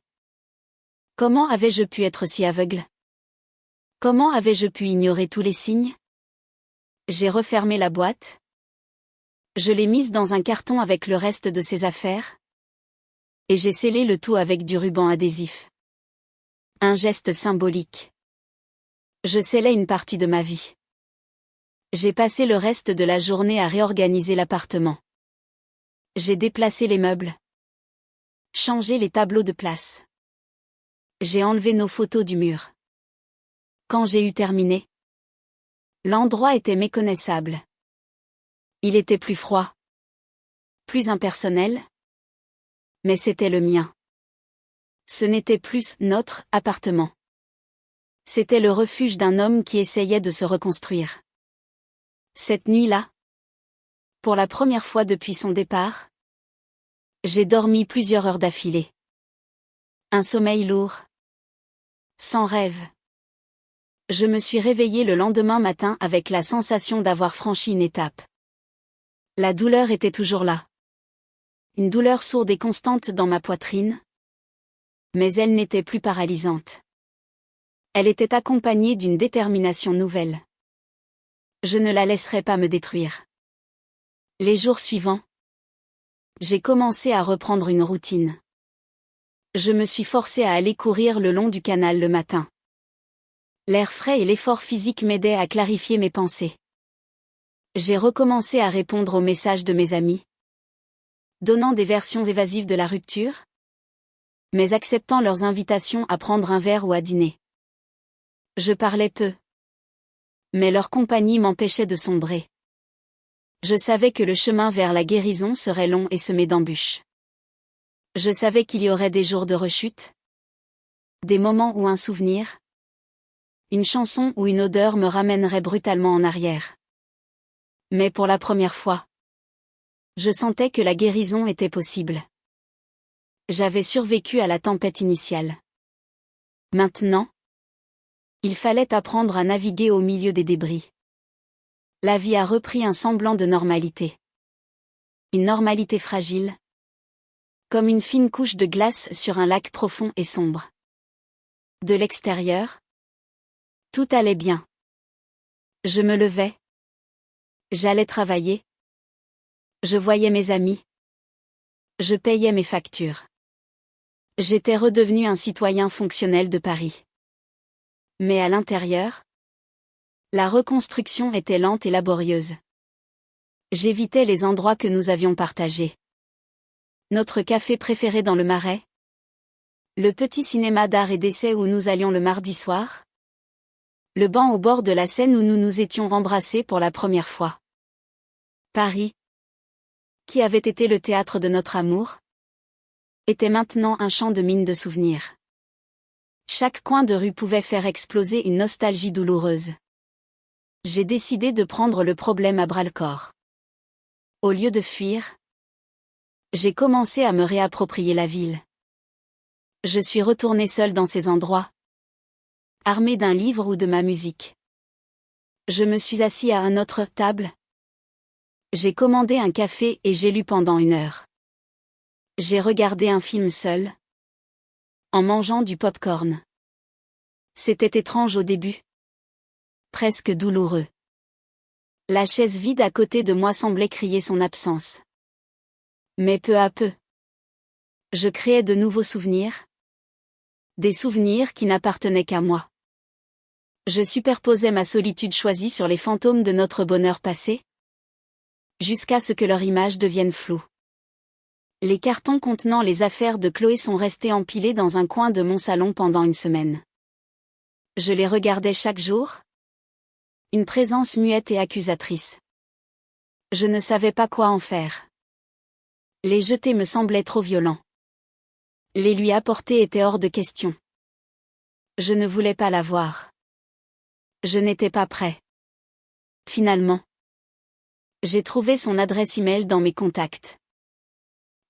Comment avais-je pu être si aveugle? Comment avais-je pu ignorer tous les signes? J'ai refermé la boîte. Je l'ai mise dans un carton avec le reste de ses affaires. Et j'ai scellé le tout avec du ruban adhésif. Un geste symbolique. Je scellais une partie de ma vie. J'ai passé le reste de la journée à réorganiser l'appartement. J'ai déplacé les meubles. Changé les tableaux de place. J'ai enlevé nos photos du mur. Quand j'ai eu terminé, l'endroit était méconnaissable. Il était plus froid. Plus impersonnel. Mais c'était le mien. Ce n'était plus notre appartement. C'était le refuge d'un homme qui essayait de se reconstruire. Cette nuit-là, pour la première fois depuis son départ, j'ai dormi plusieurs heures d'affilée. Un sommeil lourd. Sans rêve. Je me suis réveillée le lendemain matin avec la sensation d'avoir franchi une étape. La douleur était toujours là. Une douleur sourde et constante dans ma poitrine. Mais elle n'était plus paralysante. Elle était accompagnée d'une détermination nouvelle. Je ne la laisserai pas me détruire. Les jours suivants, j'ai commencé à reprendre une routine. Je me suis forcée à aller courir le long du canal le matin. L'air frais et l'effort physique m'aidaient à clarifier mes pensées. J'ai recommencé à répondre aux messages de mes amis, donnant des versions évasives de la rupture, mais acceptant leurs invitations à prendre un verre ou à dîner. Je parlais peu, mais leur compagnie m'empêchait de sombrer. Je savais que le chemin vers la guérison serait long et semé d'embûches. Je savais qu'il y aurait des jours de rechute, des moments où un souvenir, une chanson ou une odeur me ramènerait brutalement en arrière. Mais pour la première fois, je sentais que la guérison était possible. J'avais survécu à la tempête initiale. Maintenant, il fallait apprendre à naviguer au milieu des débris. La vie a repris un semblant de normalité. Une normalité fragile, comme une fine couche de glace sur un lac profond et sombre. De l'extérieur, tout allait bien. Je me levais. J'allais travailler. Je voyais mes amis. Je payais mes factures. J'étais redevenu un citoyen fonctionnel de Paris. Mais à l'intérieur, la reconstruction était lente et laborieuse. J'évitais les endroits que nous avions partagés. Notre café préféré dans le Marais. Le petit cinéma d'art et d'essai où nous allions le mardi soir. Le banc au bord de la Seine où nous nous étions embrassés pour la première fois. Paris, qui avait été le théâtre de notre amour, était maintenant un champ de mines de souvenirs. Chaque coin de rue pouvait faire exploser une nostalgie douloureuse. J'ai décidé de prendre le problème à bras-le-corps. Au lieu de fuir, j'ai commencé à me réapproprier la ville. Je suis retournée seule dans ces endroits, armée d'un livre ou de ma musique. Je me suis assis à une autre table. J'ai commandé un café et j'ai lu pendant 1 heure. J'ai regardé un film seul, en mangeant du pop-corn. C'était étrange au début. Presque douloureux. La chaise vide à côté de moi semblait crier son absence. Mais peu à peu, je créais de nouveaux souvenirs. Des souvenirs qui n'appartenaient qu'à moi. Je superposais ma solitude choisie sur les fantômes de notre bonheur passé, jusqu'à ce que leur image devienne floue. Les cartons contenant les affaires de Chloé sont restés empilés dans un coin de mon salon pendant 1 semaine. Je les regardais chaque jour. Une présence muette et accusatrice. Je ne savais pas quoi en faire. Les jeter me semblait trop violent. Les lui apporter était hors de question. Je ne voulais pas la voir. Je n'étais pas prêt. Finalement, j'ai trouvé son adresse email dans mes contacts.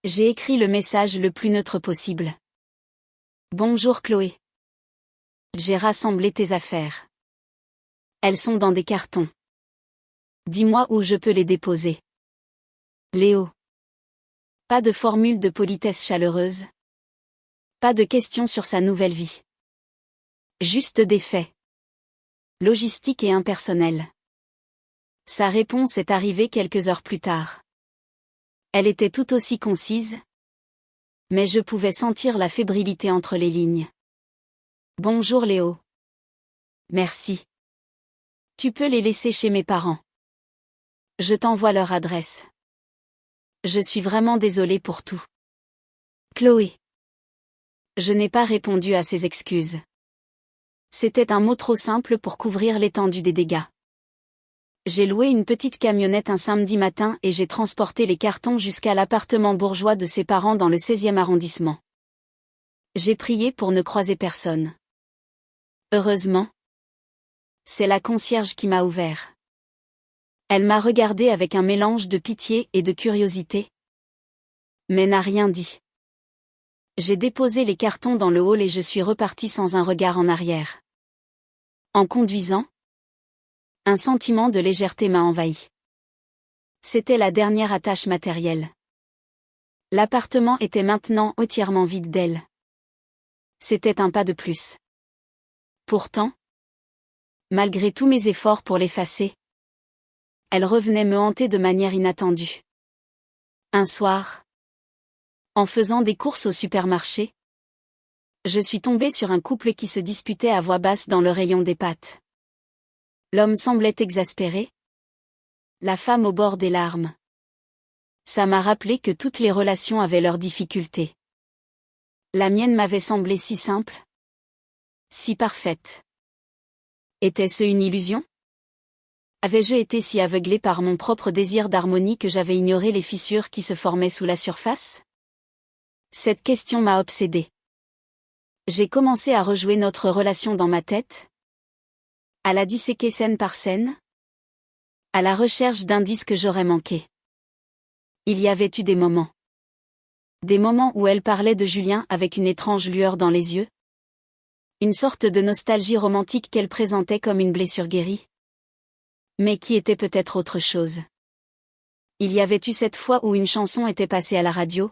J'ai écrit le message le plus neutre possible. Bonjour Chloé. J'ai rassemblé tes affaires. Elles sont dans des cartons. Dis-moi où je peux les déposer. Léo. Pas de formule de politesse chaleureuse. Pas de questions sur sa nouvelle vie. Juste des faits. Logistique et impersonnel. Sa réponse est arrivée quelques heures plus tard. Elle était tout aussi concise. Mais je pouvais sentir la fébrilité entre les lignes. Bonjour Léo. Merci. Tu peux les laisser chez mes parents. Je t'envoie leur adresse. Je suis vraiment désolée pour tout. Chloé. Je n'ai pas répondu à ses excuses. C'était un mot trop simple pour couvrir l'étendue des dégâts. J'ai loué une petite camionnette un samedi matin et j'ai transporté les cartons jusqu'à l'appartement bourgeois de ses parents dans le 16e arrondissement. J'ai prié pour ne croiser personne. Heureusement, c'est la concierge qui m'a ouvert. Elle m'a regardé avec un mélange de pitié et de curiosité, mais n'a rien dit. J'ai déposé les cartons dans le hall et je suis reparti sans un regard en arrière. En conduisant, un sentiment de légèreté m'a envahi. C'était la dernière attache matérielle. L'appartement était maintenant entièrement vide d'elle. C'était un pas de plus. Pourtant, malgré tous mes efforts pour l'effacer, elle revenait me hanter de manière inattendue. Un soir, en faisant des courses au supermarché, je suis tombée sur un couple qui se disputait à voix basse dans le rayon des pâtes. L'homme semblait exaspéré, la femme au bord des larmes. Ça m'a rappelé que toutes les relations avaient leurs difficultés. La mienne m'avait semblé si simple, si parfaite. Était-ce une illusion ? Avais-je été si aveuglée par mon propre désir d'harmonie que j'avais ignoré les fissures qui se formaient sous la surface ? Cette question m'a obsédée. J'ai commencé à rejouer notre relation dans ma tête, à la disséquer scène par scène, à la recherche d'indices que j'aurais manqués. Il y avait eu des moments. Des moments où elle parlait de Julien avec une étrange lueur dans les yeux. Une sorte de nostalgie romantique qu'elle présentait comme une blessure guérie. Mais qui était peut-être autre chose. Il y avait eu cette fois où une chanson était passée à la radio.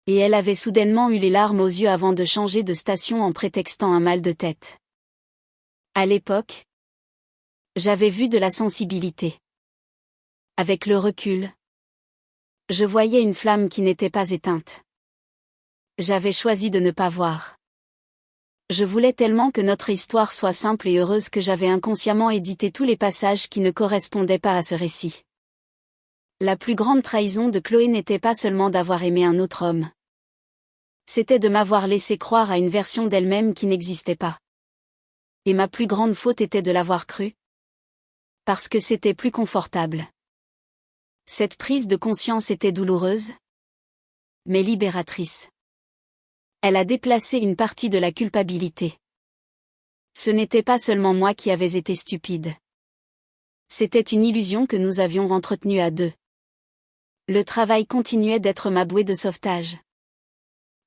Et elle avait soudainement eu les larmes aux yeux avant de changer de station en prétextant un mal de tête. À l'époque, j'avais vu de la sensibilité. Avec le recul, je voyais une flamme qui n'était pas éteinte. J'avais choisi de ne pas voir. Je voulais tellement que notre histoire soit simple et heureuse que j'avais inconsciemment édité tous les passages qui ne correspondaient pas à ce récit. La plus grande trahison de Chloé n'était pas seulement d'avoir aimé un autre homme. C'était de m'avoir laissé croire à une version d'elle-même qui n'existait pas. Et ma plus grande faute était de l'avoir cru. Parce que c'était plus confortable. Cette prise de conscience était douloureuse, mais libératrice. Elle a déplacé une partie de la culpabilité. Ce n'était pas seulement moi qui avais été stupide. C'était une illusion que nous avions entretenue à deux. Le travail continuait d'être ma bouée de sauvetage.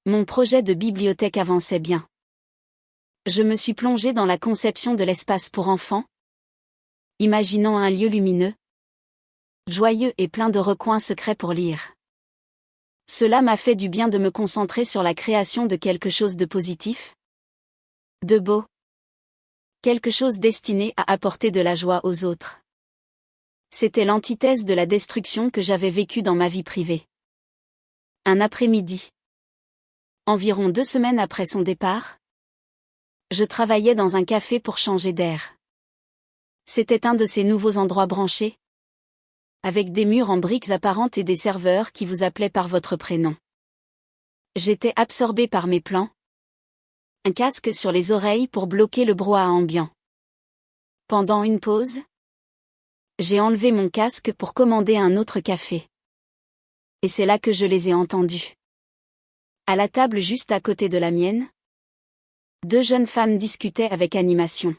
Mon projet de bibliothèque avançait bien. Je me suis plongée dans la conception de l'espace pour enfants, imaginant un lieu lumineux, joyeux et plein de recoins secrets pour lire. Cela m'a fait du bien de me concentrer sur la création de quelque chose de positif, de beau, quelque chose destiné à apporter de la joie aux autres. C'était l'antithèse de la destruction que j'avais vécue dans ma vie privée. Un après-midi, environ 2 semaines après son départ, je travaillais dans un café pour changer d'air. C'était un de ces nouveaux endroits branchés, avec des murs en briques apparentes et des serveurs qui vous appelaient par votre prénom. J'étais absorbée par mes plans. Un casque sur les oreilles pour bloquer le brouhaha ambiant. Pendant une pause, j'ai enlevé mon casque pour commander un autre café. Et c'est là que je les ai entendus. À la table juste à côté de la mienne, 2 jeunes femmes discutaient avec animation.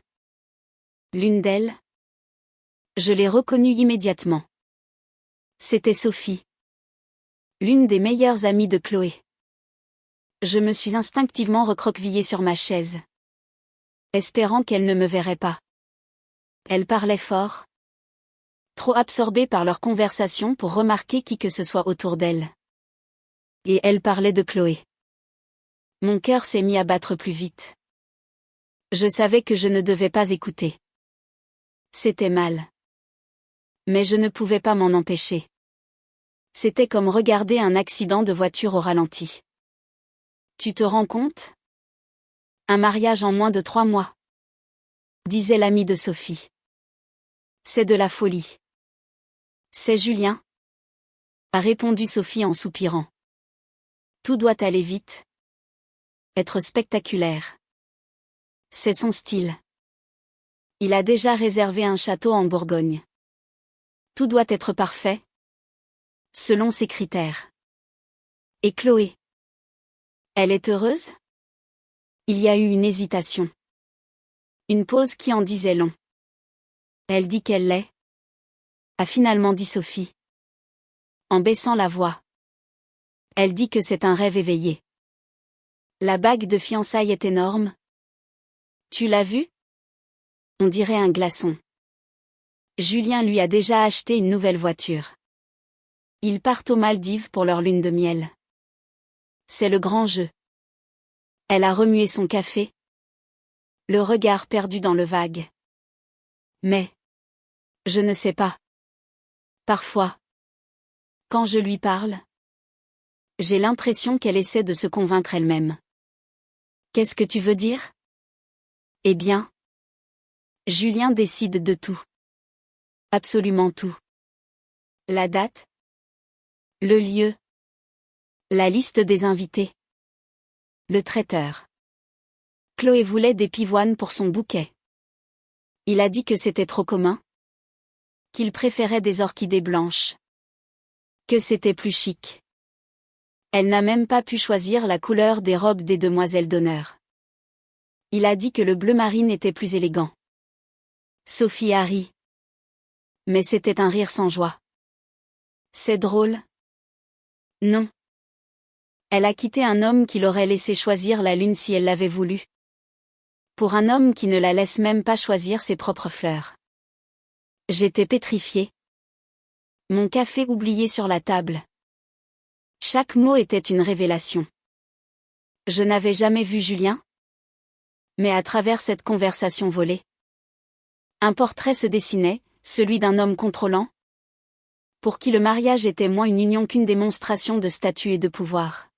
L'une d'elles, je l'ai reconnue immédiatement. C'était Sophie, l'une des meilleures amies de Chloé. Je me suis instinctivement recroquevillée sur ma chaise, espérant qu'elle ne me verrait pas. Elle parlait fort, trop absorbée par leur conversation pour remarquer qui que ce soit autour d'elle. Et elle parlait de Chloé. Mon cœur s'est mis à battre plus vite. Je savais que je ne devais pas écouter. C'était mal. Mais je ne pouvais pas m'en empêcher. C'était comme regarder un accident de voiture au ralenti. Tu te rends compte? Un mariage en moins de 3 mois, disait l'amie de Sophie. C'est de la folie. C'est Julien, a répondu Sophie en soupirant. Tout doit aller vite. Être spectaculaire. C'est son style. Il a déjà réservé un château en Bourgogne. Tout doit être parfait, selon ses critères. Et Chloé? Elle est heureuse? Il y a eu une hésitation. Une pause qui en disait long. Elle dit qu'elle l'est, a finalement dit Sophie, en baissant la voix. Elle dit que c'est un rêve éveillé. La bague de fiançailles est énorme. Tu l'as vue? On dirait un glaçon. Julien lui a déjà acheté une nouvelle voiture. Ils partent aux Maldives pour leur lune de miel. C'est le grand jeu. Elle a remué son café, le regard perdu dans le vague. Mais, je ne sais pas. Parfois, quand je lui parle, j'ai l'impression qu'elle essaie de se convaincre elle-même. Qu'est-ce que tu veux dire? Eh bien, Julien décide de tout. Absolument tout. La date, le lieu, la liste des invités, le traiteur. Chloé voulait des pivoines pour son bouquet. Il a dit que c'était trop commun, qu'il préférait des orchidées blanches, que c'était plus chic. Elle n'a même pas pu choisir la couleur des robes des demoiselles d'honneur. Il a dit que le bleu marine était plus élégant. Sophie a ri. Mais c'était un rire sans joie. C'est drôle? Non. Elle a quitté un homme qui l'aurait laissé choisir la lune si elle l'avait voulu. Pour un homme qui ne la laisse même pas choisir ses propres fleurs. J'étais pétrifiée. Mon café oublié sur la table. Chaque mot était une révélation. Je n'avais jamais vu Julien. Mais à travers cette conversation volée, un portrait se dessinait, celui d'un homme contrôlant, pour qui le mariage était moins une union qu'une démonstration de statut et de pouvoir.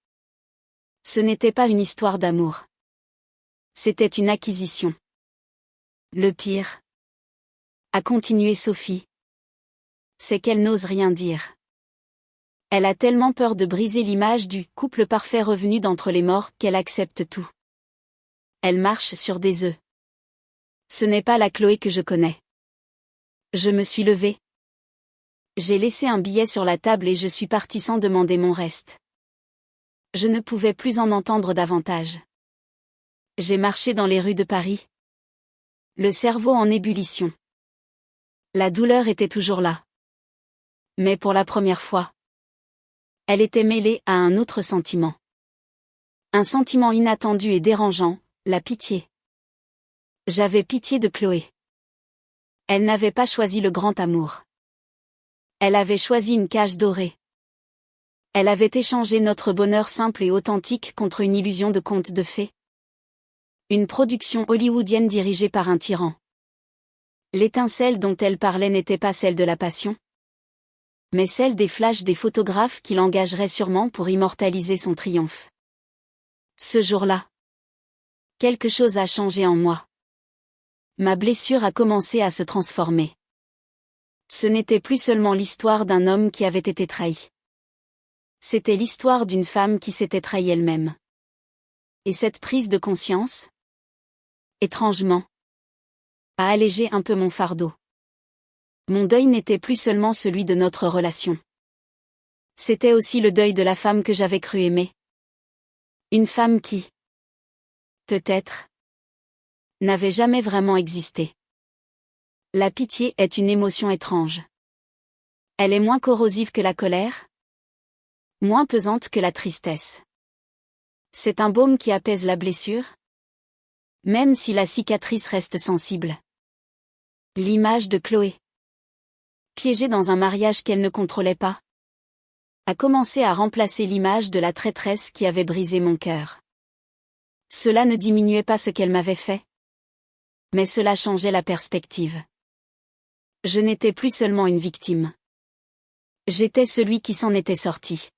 Ce n'était pas une histoire d'amour. C'était une acquisition. Le pire, a continué Sophie, c'est qu'elle n'ose rien dire. Elle a tellement peur de briser l'image du couple parfait revenu d'entre les morts qu'elle accepte tout. Elle marche sur des œufs. Ce n'est pas la Chloé que je connais. Je me suis levée. J'ai laissé un billet sur la table et je suis partie sans demander mon reste. Je ne pouvais plus en entendre davantage. J'ai marché dans les rues de Paris. Le cerveau en ébullition. La douleur était toujours là. Mais pour la première fois, elle était mêlée à un autre sentiment. Un sentiment inattendu et dérangeant, la pitié. J'avais pitié de Chloé. Elle n'avait pas choisi le grand amour. Elle avait choisi une cage dorée. Elle avait échangé notre bonheur simple et authentique contre une illusion de conte de fées. Une production hollywoodienne dirigée par un tyran. L'étincelle dont elle parlait n'était pas celle de la passion, mais celle des flashs des photographes qui l'engageraient sûrement pour immortaliser son triomphe. Ce jour-là, quelque chose a changé en moi. Ma blessure a commencé à se transformer. Ce n'était plus seulement l'histoire d'un homme qui avait été trahi. C'était l'histoire d'une femme qui s'était trahie elle-même. Et cette prise de conscience, étrangement, a allégé un peu mon fardeau. Mon deuil n'était plus seulement celui de notre relation. C'était aussi le deuil de la femme que j'avais cru aimer. Une femme qui, peut-être, n'avait jamais vraiment existé. La pitié est une émotion étrange. Elle est moins corrosive que la colère, moins pesante que la tristesse. C'est un baume qui apaise la blessure, même si la cicatrice reste sensible. L'image de Chloé, piégée dans un mariage qu'elle ne contrôlait pas, a commencé à remplacer l'image de la traîtresse qui avait brisé mon cœur. Cela ne diminuait pas ce qu'elle m'avait fait, mais cela changeait la perspective. Je n'étais plus seulement une victime. J'étais celui qui s'en était sorti.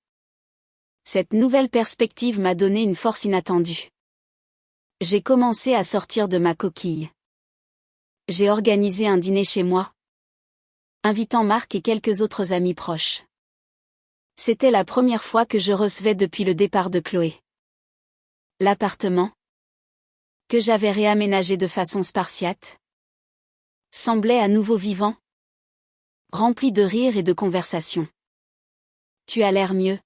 Cette nouvelle perspective m'a donné une force inattendue. J'ai commencé à sortir de ma coquille. J'ai organisé un dîner chez moi, invitant Marc et quelques autres amis proches. C'était la première fois que je recevais depuis le départ de Chloé. L'appartement, que j'avais réaménagé de façon spartiate, semblait à nouveau vivant, rempli de rires et de conversations. « Tu as l'air mieux »,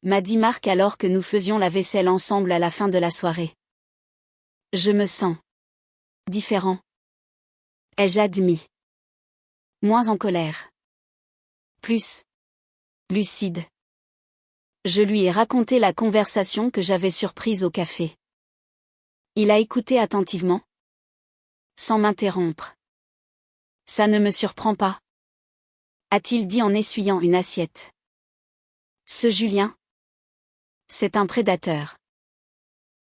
m'a dit Marc alors que nous faisions la vaisselle ensemble à la fin de la soirée. « Je me sens différent. » Ai-je admis. Moins en colère. Plus lucide. Je lui ai raconté la conversation que j'avais surprise au café. Il a écouté attentivement, sans m'interrompre. Ça ne me surprend pas, a-t-il dit en essuyant une assiette. Ce Julien, c'est un prédateur.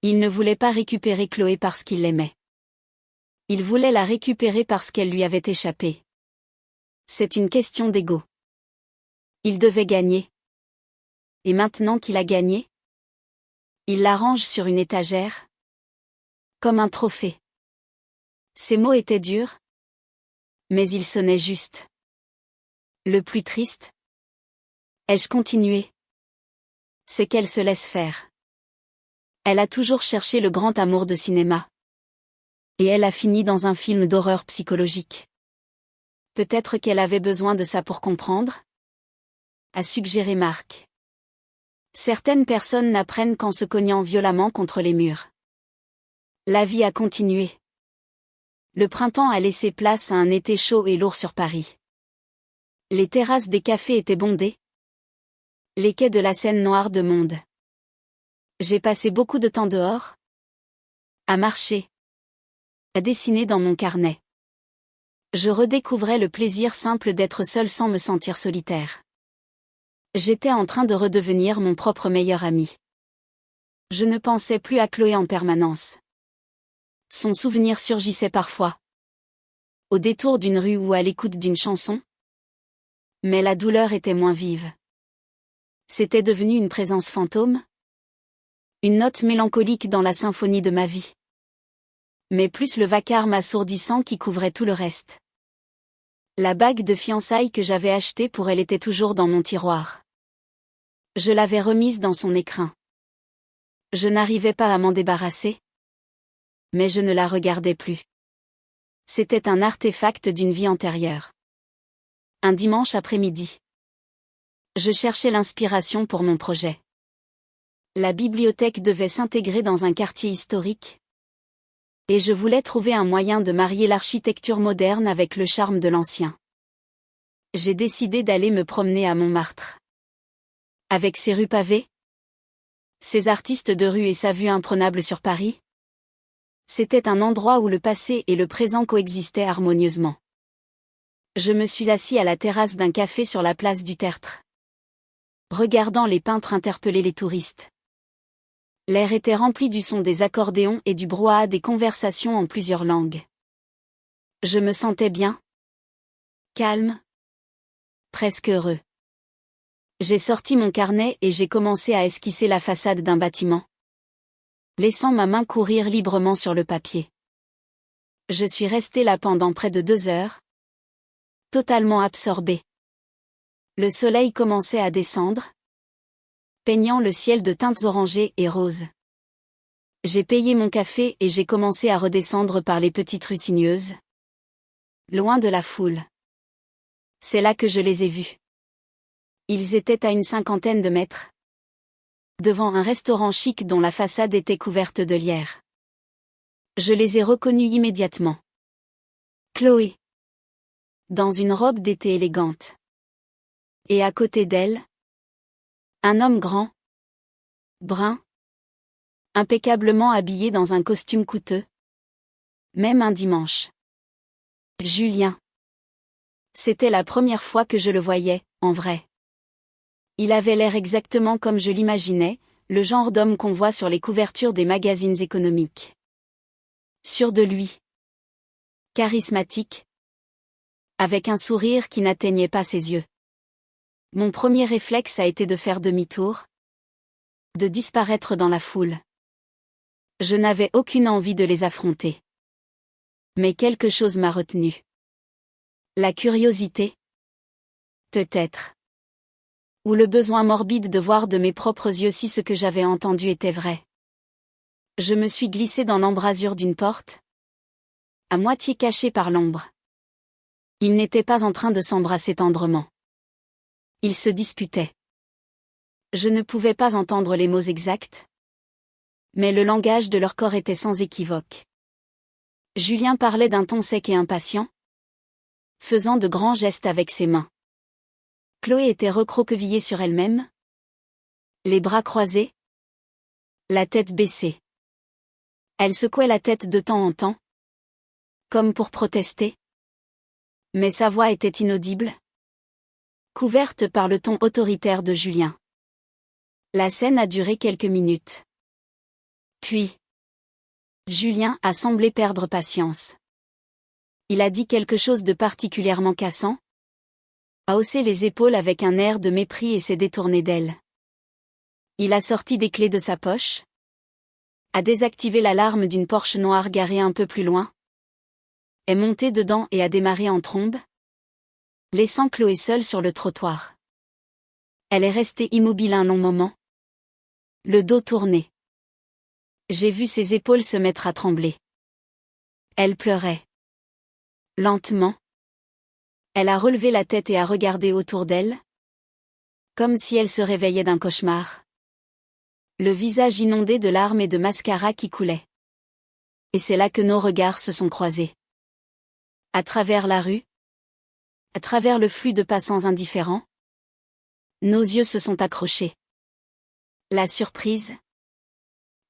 Il ne voulait pas récupérer Chloé parce qu'il l'aimait. Il voulait la récupérer parce qu'elle lui avait échappé. C'est une question d'ego. Il devait gagner. Et maintenant qu'il a gagné, il la range sur une étagère, comme un trophée. Ces mots étaient durs, mais ils sonnaient justes. Le plus triste, ai-je continué, c'est qu'elle se laisse faire. Elle a toujours cherché le grand amour de cinéma. Et elle a fini dans un film d'horreur psychologique. Peut-être qu'elle avait besoin de ça pour comprendre, a suggéré Marc. Certaines personnes n'apprennent qu'en se cognant violemment contre les murs. La vie a continué. Le printemps a laissé place à un été chaud et lourd sur Paris. Les terrasses des cafés étaient bondées. Les quais de la Seine noirs de monde. J'ai passé beaucoup de temps dehors, à marcher, à dessiner dans mon carnet. Je redécouvrais le plaisir simple d'être seul sans me sentir solitaire. J'étais en train de redevenir mon propre meilleur ami. Je ne pensais plus à Chloé en permanence. Son souvenir surgissait parfois, au détour d'une rue ou à l'écoute d'une chanson. Mais la douleur était moins vive. C'était devenu une présence fantôme, une note mélancolique dans la symphonie de ma vie. Mais plus le vacarme assourdissant qui couvrait tout le reste. La bague de fiançailles que j'avais achetée pour elle était toujours dans mon tiroir. Je l'avais remise dans son écrin. Je n'arrivais pas à m'en débarrasser. Mais je ne la regardais plus. C'était un artefact d'une vie antérieure. Un dimanche après-midi. Je cherchais l'inspiration pour mon projet. La bibliothèque devait s'intégrer dans un quartier historique. Et je voulais trouver un moyen de marier l'architecture moderne avec le charme de l'ancien. J'ai décidé d'aller me promener à Montmartre. Avec ses rues pavées, ses artistes de rue et sa vue imprenable sur Paris, c'était un endroit où le passé et le présent coexistaient harmonieusement. Je me suis assis à la terrasse d'un café sur la place du Tertre, regardant les peintres interpeller les touristes. L'air était rempli du son des accordéons et du brouhaha des conversations en plusieurs langues. Je me sentais bien, calme, presque heureux. J'ai sorti mon carnet et j'ai commencé à esquisser la façade d'un bâtiment, laissant ma main courir librement sur le papier. Je suis resté là pendant près de 2 heures, totalement absorbé. Le soleil commençait à descendre, peignant le ciel de teintes orangées et roses. J'ai payé mon café et j'ai commencé à redescendre par les petites rues sinueuses, loin de la foule. C'est là que je les ai vus. Ils étaient à une 50aine de mètres, devant un restaurant chic dont la façade était couverte de lierre. Je les ai reconnus immédiatement. Chloé, dans une robe d'été élégante. Et à côté d'elle, un homme grand, brun, impeccablement habillé dans un costume coûteux. Même un dimanche. Julien. C'était la première fois que je le voyais, en vrai. Il avait l'air exactement comme je l'imaginais, le genre d'homme qu'on voit sur les couvertures des magazines économiques. Sûr de lui. Charismatique. Avec un sourire qui n'atteignait pas ses yeux. Mon premier réflexe a été de faire demi-tour, de disparaître dans la foule. Je n'avais aucune envie de les affronter. Mais quelque chose m'a retenu. La curiosité? Peut-être. Ou le besoin morbide de voir de mes propres yeux si ce que j'avais entendu était vrai. Je me suis glissé dans l'embrasure d'une porte, à moitié cachée par l'ombre. Ils n'étaient pas en train de s'embrasser tendrement. Ils se disputaient. Je ne pouvais pas entendre les mots exacts, mais le langage de leur corps était sans équivoque. Julien parlait d'un ton sec et impatient, faisant de grands gestes avec ses mains. Chloé était recroquevillée sur elle-même, les bras croisés, la tête baissée. Elle secouait la tête de temps en temps, comme pour protester. Mais sa voix était inaudible, couverte par le ton autoritaire de Julien. La scène a duré quelques minutes. Puis, Julien a semblé perdre patience. Il a dit quelque chose de particulièrement cassant, a haussé les épaules avec un air de mépris et s'est détourné d'elle. Il a sorti des clés de sa poche, a désactivé l'alarme d'une Porsche noire garée un peu plus loin, est monté dedans et a démarré en trombe, laissant Chloé seule sur le trottoir. Elle est restée immobile un long moment, le dos tourné. J'ai vu ses épaules se mettre à trembler. Elle pleurait. Lentement. Elle a relevé la tête et a regardé autour d'elle, comme si elle se réveillait d'un cauchemar. Le visage inondé de larmes et de mascara qui coulait. Et c'est là que nos regards se sont croisés. À travers la rue, à travers le flux de passants indifférents, nos yeux se sont accrochés. La surprise,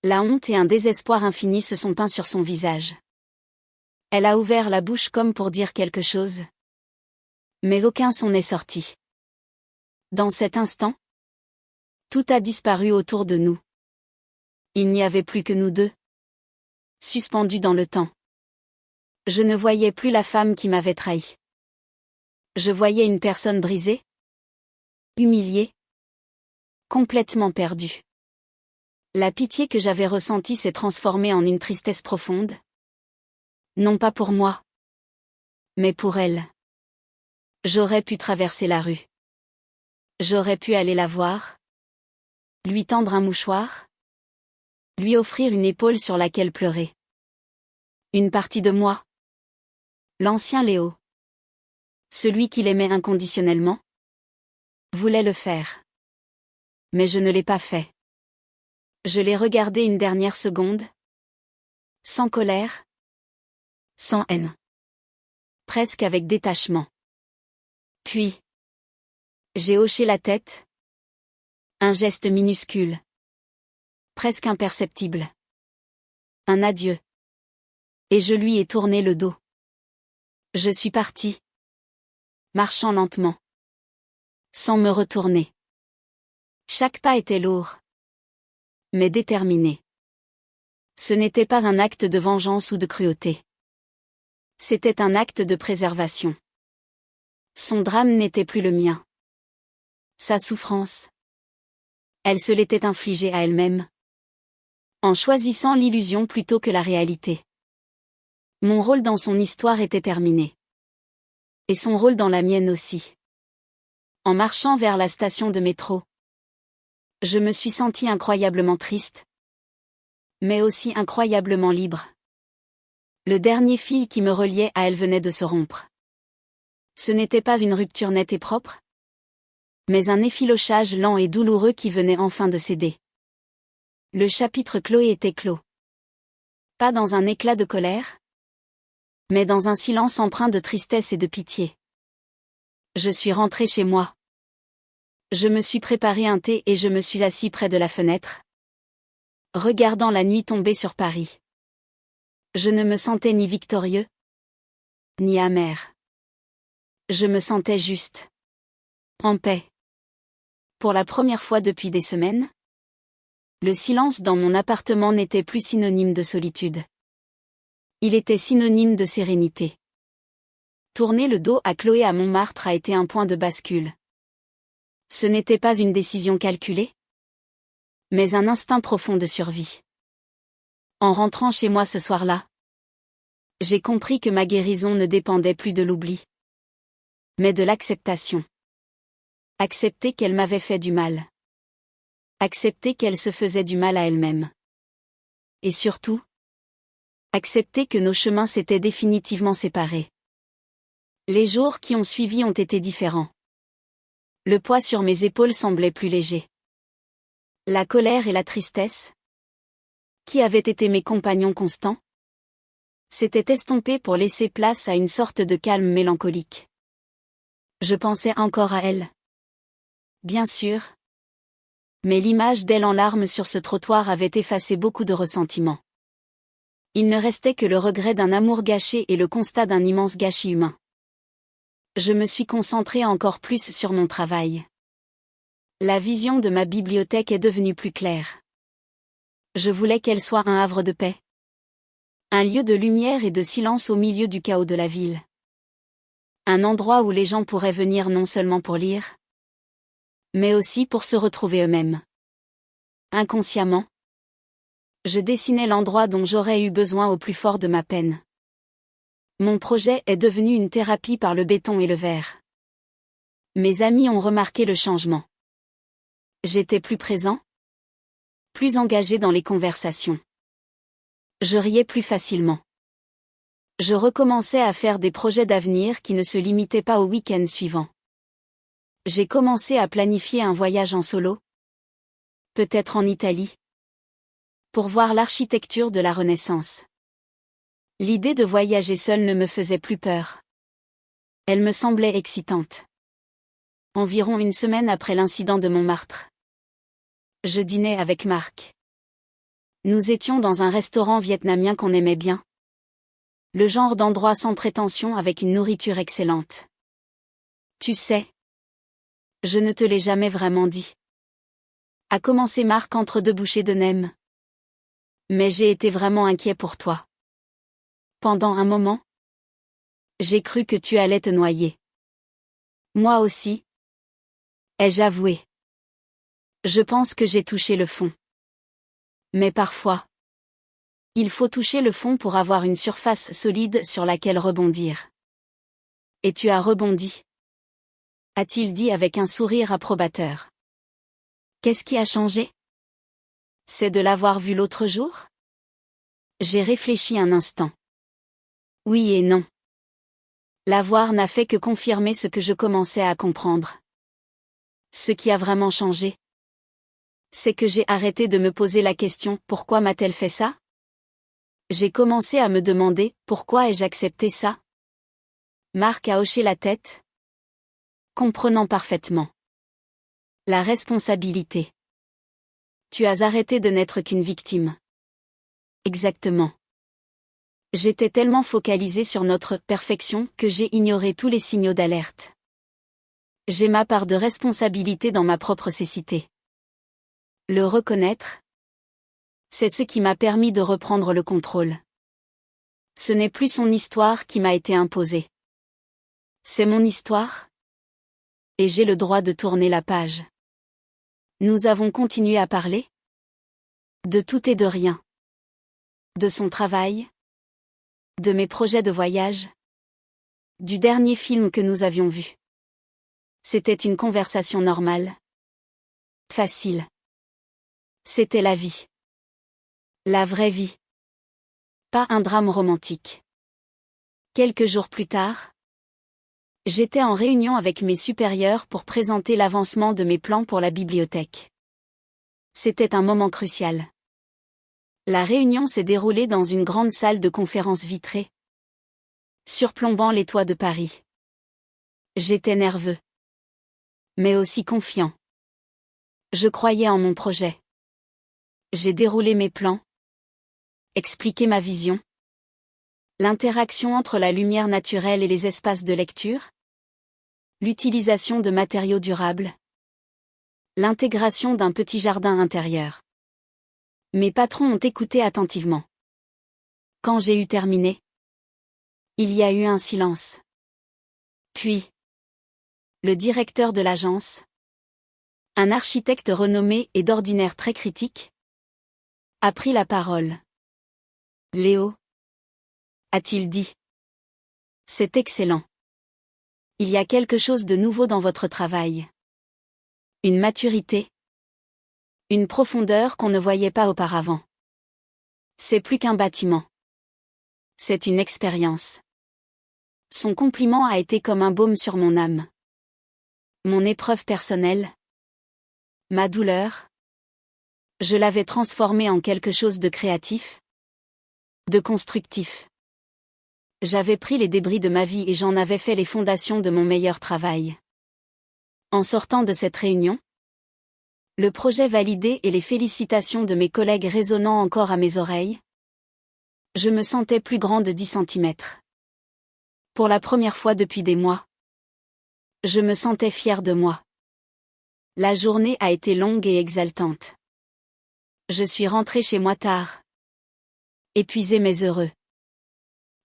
la honte et un désespoir infini se sont peints sur son visage. Elle a ouvert la bouche comme pour dire quelque chose, mais aucun son n'est sorti. Dans cet instant, tout a disparu autour de nous. Il n'y avait plus que nous deux, suspendus dans le temps. Je ne voyais plus la femme qui m'avait trahi. Je voyais une personne brisée, humiliée, complètement perdue. La pitié que j'avais ressentie s'est transformée en une tristesse profonde. Non pas pour moi, mais pour elle. J'aurais pu traverser la rue. J'aurais pu aller la voir, lui tendre un mouchoir, lui offrir une épaule sur laquelle pleurer. Une partie de moi. L'ancien Léo. Celui qui l'aimait inconditionnellement. Voulait le faire. Mais je ne l'ai pas fait. Je l'ai regardé une dernière seconde. Sans colère. Sans haine. Presque avec détachement. Puis. J'ai hoché la tête. Un geste minuscule. Presque imperceptible. Un adieu. Et je lui ai tourné le dos. Je suis parti. Marchant lentement. Sans me retourner. Chaque pas était lourd. Mais déterminé. Ce n'était pas un acte de vengeance ou de cruauté. C'était un acte de préservation. Son drame n'était plus le mien. Sa souffrance. Elle se l'était infligée à elle-même. En choisissant l'illusion plutôt que la réalité. Mon rôle dans son histoire était terminé. Et son rôle dans la mienne aussi. En marchant vers la station de métro. Je me suis sentie incroyablement triste. Mais aussi incroyablement libre. Le dernier fil qui me reliait à elle venait de se rompre. Ce n'était pas une rupture nette et propre, mais un effilochage lent et douloureux qui venait enfin de céder. Le chapitre Chloé était clos. Pas dans un éclat de colère, mais dans un silence empreint de tristesse et de pitié. Je suis rentrée chez moi. Je me suis préparé un thé et je me suis assis près de la fenêtre, regardant la nuit tomber sur Paris. Je ne me sentais ni victorieux, ni amer. Je me sentais juste. En paix. Pour la première fois depuis des semaines, le silence dans mon appartement n'était plus synonyme de solitude. Il était synonyme de sérénité. Tourner le dos à Chloé à Montmartre a été un point de bascule. Ce n'était pas une décision calculée, mais un instinct profond de survie. En rentrant chez moi ce soir-là, j'ai compris que ma guérison ne dépendait plus de l'oubli, mais de l'acceptation. Accepter qu'elle m'avait fait du mal. Accepter qu'elle se faisait du mal à elle-même. Et surtout, accepter que nos chemins s'étaient définitivement séparés. Les jours qui ont suivi ont été différents. Le poids sur mes épaules semblait plus léger. La colère et la tristesse, qui avaient été mes compagnons constants, s'étaient estompés pour laisser place à une sorte de calme mélancolique. Je pensais encore à elle. Bien sûr. Mais l'image d'elle en larmes sur ce trottoir avait effacé beaucoup de ressentiment. Il ne restait que le regret d'un amour gâché et le constat d'un immense gâchis humain. Je me suis concentrée encore plus sur mon travail. La vision de ma bibliothèque est devenue plus claire. Je voulais qu'elle soit un havre de paix. Un lieu de lumière et de silence au milieu du chaos de la ville. Un endroit où les gens pourraient venir non seulement pour lire, mais aussi pour se retrouver eux-mêmes. Inconsciemment, je dessinais l'endroit dont j'aurais eu besoin au plus fort de ma peine. Mon projet est devenu une thérapie par le béton et le verre. Mes amis ont remarqué le changement. J'étais plus présent, plus engagé dans les conversations. Je riais plus facilement. Je recommençais à faire des projets d'avenir qui ne se limitaient pas au week-end suivant. J'ai commencé à planifier un voyage en solo. Peut-être en Italie. Pour voir l'architecture de la Renaissance. L'idée de voyager seule ne me faisait plus peur. Elle me semblait excitante. Environ une semaine après l'incident de Montmartre. Je dînais avec Marc. Nous étions dans un restaurant vietnamien qu'on aimait bien. Le genre d'endroit sans prétention avec une nourriture excellente. Tu sais. Je ne te l'ai jamais vraiment dit. A commencé Marc entre deux bouchées de nem. Mais j'ai été vraiment inquiet pour toi. Pendant un moment, j'ai cru que tu allais te noyer. Moi aussi. Ai-je avoué. Je pense que j'ai touché le fond. Mais parfois, il faut toucher le fond pour avoir une surface solide sur laquelle rebondir. Et tu as rebondi. A-t-il dit avec un sourire approbateur. Qu'est-ce qui a changé? C'est de l'avoir vu l'autre jour? J'ai réfléchi un instant. Oui et non. L'avoir n'a fait que confirmer ce que je commençais à comprendre. Ce qui a vraiment changé, c'est que j'ai arrêté de me poser la question « Pourquoi m'a-t-elle fait ça ?» J'ai commencé à me demander, pourquoi ai-je accepté ça? Marc a hoché la tête, comprenant parfaitement. La responsabilité. Tu as arrêté de n'être qu'une victime. Exactement. J'étais tellement focalisée sur notre perfection que j'ai ignoré tous les signaux d'alerte. J'ai ma part de responsabilité dans ma propre cécité. Le reconnaître, c'est ce qui m'a permis de reprendre le contrôle. Ce n'est plus son histoire qui m'a été imposée. C'est mon histoire. Et j'ai le droit de tourner la page. Nous avons continué à parler. De tout et de rien. De son travail. De mes projets de voyage. Du dernier film que nous avions vu. C'était une conversation normale. Facile. C'était la vie. La vraie vie. Pas un drame romantique. Quelques jours plus tard, j'étais en réunion avec mes supérieurs pour présenter l'avancement de mes plans pour la bibliothèque. C'était un moment crucial. La réunion s'est déroulée dans une grande salle de conférence vitrée, surplombant les toits de Paris. J'étais nerveux, mais aussi confiant. Je croyais en mon projet. J'ai déroulé mes plans, expliqué ma vision, l'interaction entre la lumière naturelle et les espaces de lecture, l'utilisation de matériaux durables, l'intégration d'un petit jardin intérieur. Mes patrons ont écouté attentivement. Quand j'ai eu terminé, il y a eu un silence. Puis, le directeur de l'agence, un architecte renommé et d'ordinaire très critique, a pris la parole. Léo, a-t-il dit. C'est excellent. Il y a quelque chose de nouveau dans votre travail. Une maturité. Une profondeur qu'on ne voyait pas auparavant. C'est plus qu'un bâtiment. C'est une expérience. Son compliment a été comme un baume sur mon âme. Mon épreuve personnelle. Ma douleur. Je l'avais transformée en quelque chose de créatif. De constructif. J'avais pris les débris de ma vie et j'en avais fait les fondations de mon meilleur travail. En sortant de cette réunion, le projet validé et les félicitations de mes collègues résonnant encore à mes oreilles, je me sentais plus grand de 10 centimètres. Pour la première fois depuis des mois, je me sentais fière de moi. La journée a été longue et exaltante. Je suis rentrée chez moi tard. Épuisée mais heureux.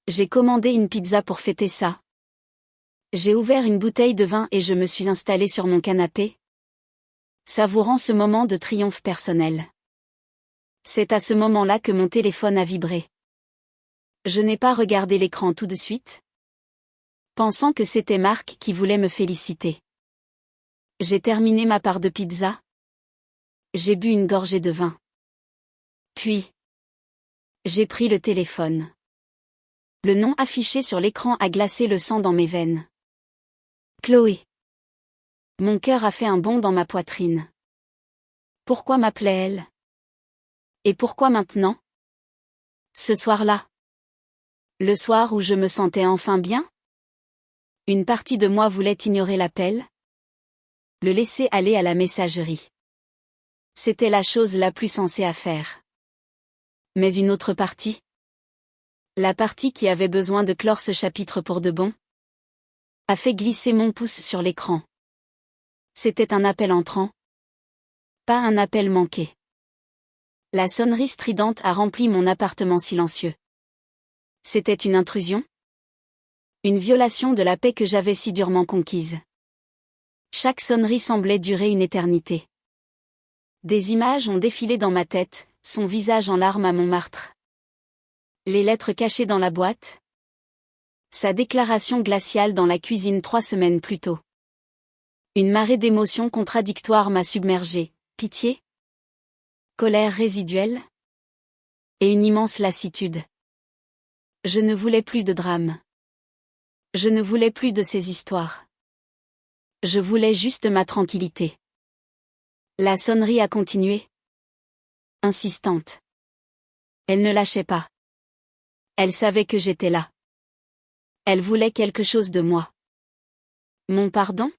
J'ai commandé une pizza pour fêter ça. J'ai ouvert une bouteille de vin et je me suis installée sur mon canapé, savourant ce moment de triomphe personnel. C'est à ce moment-là que mon téléphone a vibré. Je n'ai pas regardé l'écran tout de suite, pensant que c'était Marc qui voulait me féliciter. J'ai terminé ma part de pizza. J'ai bu une gorgée de vin. Puis, j'ai pris le téléphone. Le nom affiché sur l'écran a glacé le sang dans mes veines. Chloé. Mon cœur a fait un bond dans ma poitrine. Pourquoi m'appelait-elle? Et pourquoi maintenant? Ce soir-là. Le soir où je me sentais enfin bien? Une partie de moi voulait ignorer l'appel, le laisser aller à la messagerie. C'était la chose la plus sensée à faire. Mais une autre partie? La partie qui avait besoin de clore ce chapitre pour de bon, a fait glisser mon pouce sur l'écran. C'était un appel entrant. Pas un appel manqué. La sonnerie stridente a rempli mon appartement silencieux. C'était une intrusion? Une violation de la paix que j'avais si durement conquise. Chaque sonnerie semblait durer une éternité. Des images ont défilé dans ma tête, son visage en larmes à Montmartre. Les lettres cachées dans la boîte. Sa déclaration glaciale dans la cuisine 3 semaines plus tôt. Une marée d'émotions contradictoires m'a submergée. Pitié? Colère résiduelle? Et une immense lassitude. Je ne voulais plus de drame. Je ne voulais plus de ces histoires. Je voulais juste ma tranquillité. La sonnerie a continué. Insistante. Elle ne lâchait pas. Elle savait que j'étais là. Elle voulait quelque chose de moi. Mon pardon?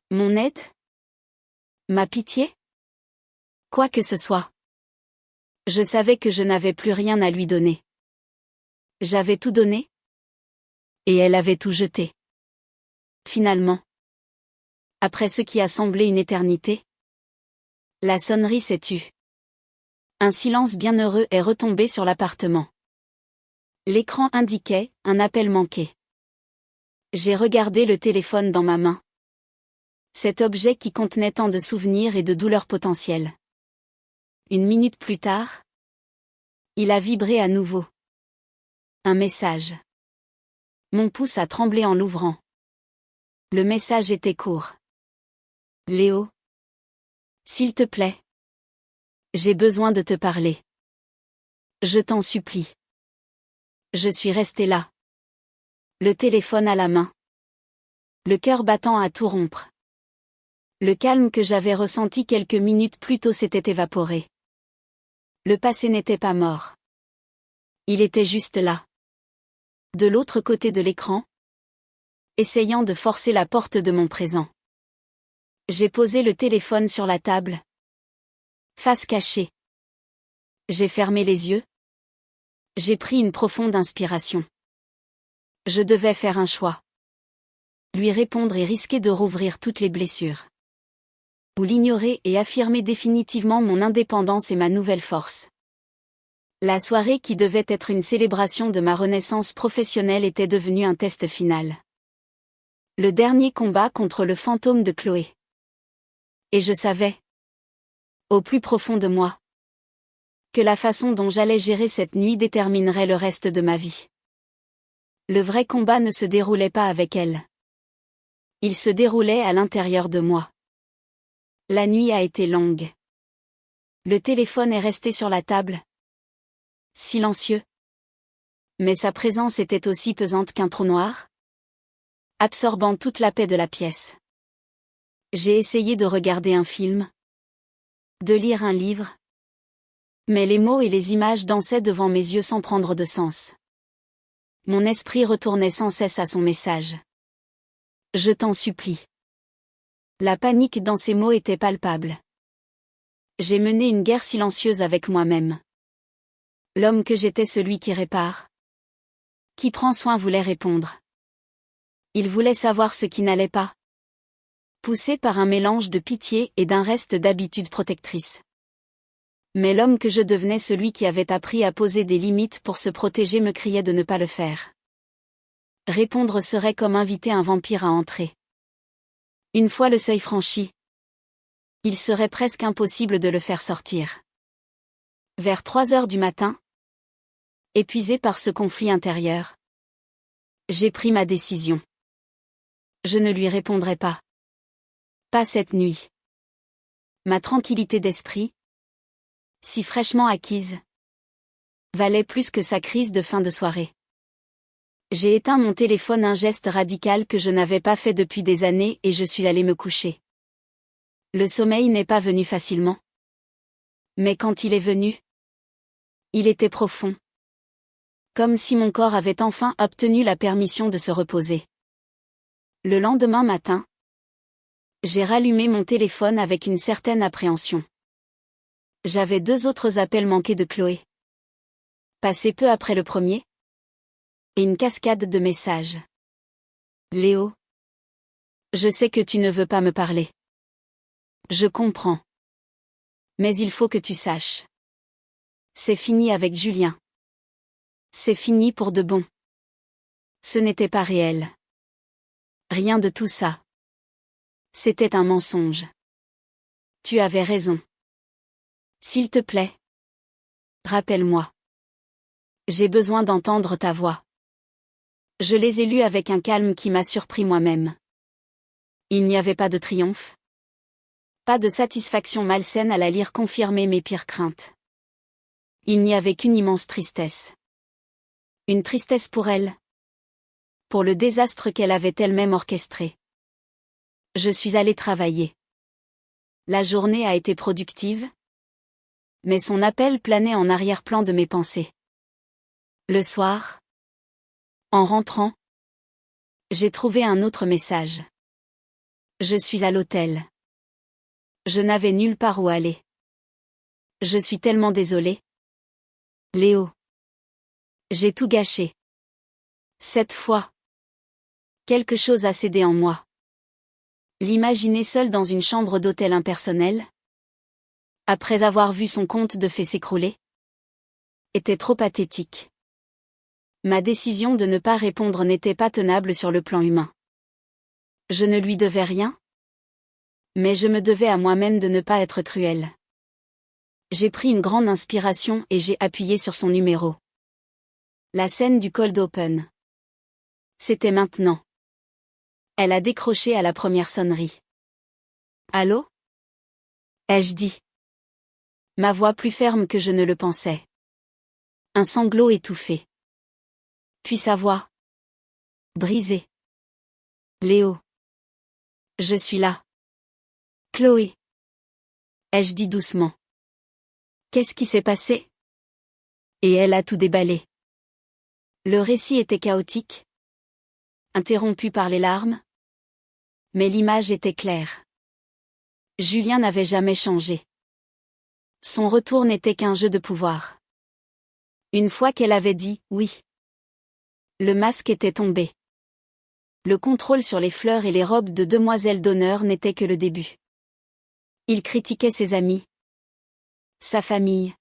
Mon aide? Ma pitié? Quoi que ce soit. Je savais que je n'avais plus rien à lui donner. J'avais tout donné. Et elle avait tout jeté. Finalement. Après ce qui a semblé une éternité. La sonnerie s'est tue. Un silence bienheureux est retombé sur l'appartement. L'écran indiquait « un appel manqué ». J'ai regardé le téléphone dans ma main. Cet objet qui contenait tant de souvenirs et de douleurs potentielles. Une minute plus tard, il a vibré à nouveau. Un message. Mon pouce a tremblé en l'ouvrant. Le message était court. Léo. S'il te plaît. J'ai besoin de te parler. Je t'en supplie. Je suis restée là. Le téléphone à la main. Le cœur battant à tout rompre. Le calme que j'avais ressenti quelques minutes plus tôt s'était évaporé. Le passé n'était pas mort. Il était juste là. De l'autre côté de l'écran. Essayant de forcer la porte de mon présent. J'ai posé le téléphone sur la table. Face cachée. J'ai fermé les yeux. J'ai pris une profonde inspiration. Je devais faire un choix. Lui répondre et risquer de rouvrir toutes les blessures. Ou l'ignorer et affirmer définitivement mon indépendance et ma nouvelle force. La soirée qui devait être une célébration de ma renaissance professionnelle était devenue un test final. Le dernier combat contre le fantôme de Chloé. Et je savais, au plus profond de moi, que la façon dont j'allais gérer cette nuit déterminerait le reste de ma vie. Le vrai combat ne se déroulait pas avec elle. Il se déroulait à l'intérieur de moi. La nuit a été longue. Le téléphone est resté sur la table. Silencieux. Mais sa présence était aussi pesante qu'un trou noir, absorbant toute la paix de la pièce. J'ai essayé de regarder un film, de lire un livre. Mais les mots et les images dansaient devant mes yeux sans prendre de sens. Mon esprit retournait sans cesse à son message. Je t'en supplie. La panique dans ces mots était palpable. J'ai mené une guerre silencieuse avec moi-même. L'homme que j'étais, celui qui répare, qui prend soin, voulait répondre. Il voulait savoir ce qui n'allait pas. Poussé par un mélange de pitié et d'un reste d'habitude protectrice. Mais l'homme que je devenais, celui qui avait appris à poser des limites pour se protéger, me criait de ne pas le faire. Répondre serait comme inviter un vampire à entrer. Une fois le seuil franchi, il serait presque impossible de le faire sortir. Vers 3 heures du matin, épuisé par ce conflit intérieur, j'ai pris ma décision. Je ne lui répondrai pas. Pas cette nuit. Ma tranquillité d'esprit, si fraîchement acquise, valait plus que sa crise de fin de soirée. J'ai éteint mon téléphone, un geste radical que je n'avais pas fait depuis des années, et je suis allée me coucher. Le sommeil n'est pas venu facilement. Mais quand il est venu, il était profond. Comme si mon corps avait enfin obtenu la permission de se reposer. Le lendemain matin, j'ai rallumé mon téléphone avec une certaine appréhension. J'avais 2 autres appels manqués de Chloé. Passés peu après le premier. Et une cascade de messages. Léo. Je sais que tu ne veux pas me parler. Je comprends. Mais il faut que tu saches. C'est fini avec Julien. C'est fini pour de bon. Ce n'était pas réel. Rien de tout ça. C'était un mensonge. Tu avais raison. S'il te plaît. Rappelle-moi. J'ai besoin d'entendre ta voix. Je les ai lus avec un calme qui m'a surpris moi-même. Il n'y avait pas de triomphe. Pas de satisfaction malsaine à la lire confirmer mes pires craintes. Il n'y avait qu'une immense tristesse. Une tristesse pour elle. Pour le désastre qu'elle avait elle-même orchestré. Je suis allée travailler. La journée a été productive. Mais son appel planait en arrière-plan de mes pensées. Le soir, en rentrant, j'ai trouvé un autre message. Je suis à l'hôtel. Je n'avais nulle part où aller. Je suis tellement désolée. Léo. J'ai tout gâché. Cette fois, quelque chose a cédé en moi. L'imaginer seul dans une chambre d'hôtel impersonnelle, après avoir vu son conte de fées s'écrouler, était trop pathétique. Ma décision de ne pas répondre n'était pas tenable sur le plan humain. Je ne lui devais rien, mais je me devais à moi-même de ne pas être cruelle. J'ai pris une grande inspiration et j'ai appuyé sur son numéro. La scène du cold open. C'était maintenant. Elle a décroché à la première sonnerie. Allô? Ai-je dit. Ma voix plus ferme que je ne le pensais. Un sanglot étouffé. Puis sa voix. Brisée. Léo. Je suis là. Chloé. Ai-je dit doucement. Qu'est-ce qui s'est passé? Et elle a tout déballé. Le récit était chaotique, interrompu par les larmes, mais l'image était claire. Julien n'avait jamais changé. Son retour n'était qu'un jeu de pouvoir. Une fois qu'elle avait dit « oui », le masque était tombé. Le contrôle sur les fleurs et les robes de demoiselle d'honneur n'était que le début. Il critiquait ses amis, sa famille,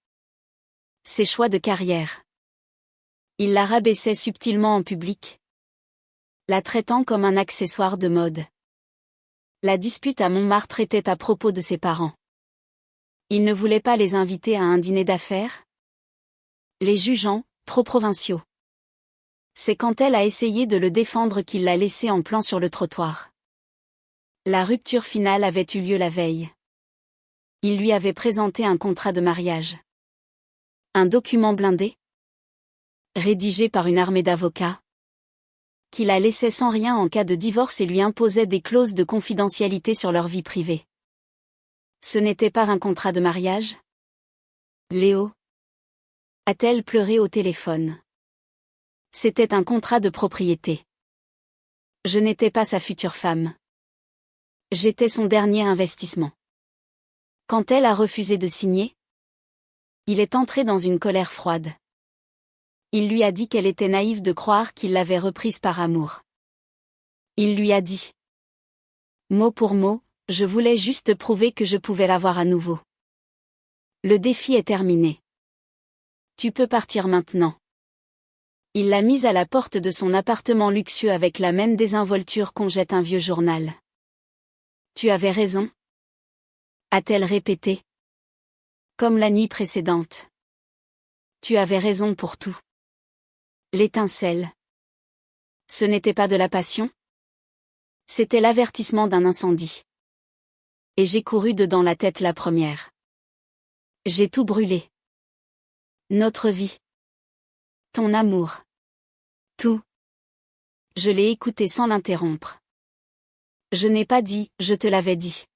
ses choix de carrière. Il la rabaissait subtilement en public, la traitant comme un accessoire de mode. La dispute à Montmartre était à propos de ses parents. Il ne voulait pas les inviter à un dîner d'affaires, les jugeant trop provinciaux. C'est quand elle a essayé de le défendre qu'il l'a laissé en plan sur le trottoir. La rupture finale avait eu lieu la veille. Il lui avait présenté un contrat de mariage. Un document blindé, rédigé par une armée d'avocats, qui la laissait sans rien en cas de divorce et lui imposait des clauses de confidentialité sur leur vie privée. Ce n'était pas un contrat de mariage? Léo? A-t-elle pleuré au téléphone? C'était un contrat de propriété. Je n'étais pas sa future femme. J'étais son dernier investissement. Quand elle a refusé de signer, il est entré dans une colère froide. Il lui a dit qu'elle était naïve de croire qu'il l'avait reprise par amour. Il lui a dit, mot pour mot, je voulais juste prouver que je pouvais l'avoir à nouveau. Le défi est terminé. Tu peux partir maintenant. Il l'a mise à la porte de son appartement luxueux avec la même désinvolture qu'on jette un vieux journal. Tu avais raison, a-t-elle répété. Comme la nuit précédente. Tu avais raison pour tout. L'étincelle. Ce n'était pas de la passion? C'était l'avertissement d'un incendie. Et j'ai couru dedans la tête la première. J'ai tout brûlé. Notre vie. Ton amour. Tout. Je l'ai écouté sans l'interrompre. Je n'ai pas dit, je te l'avais dit.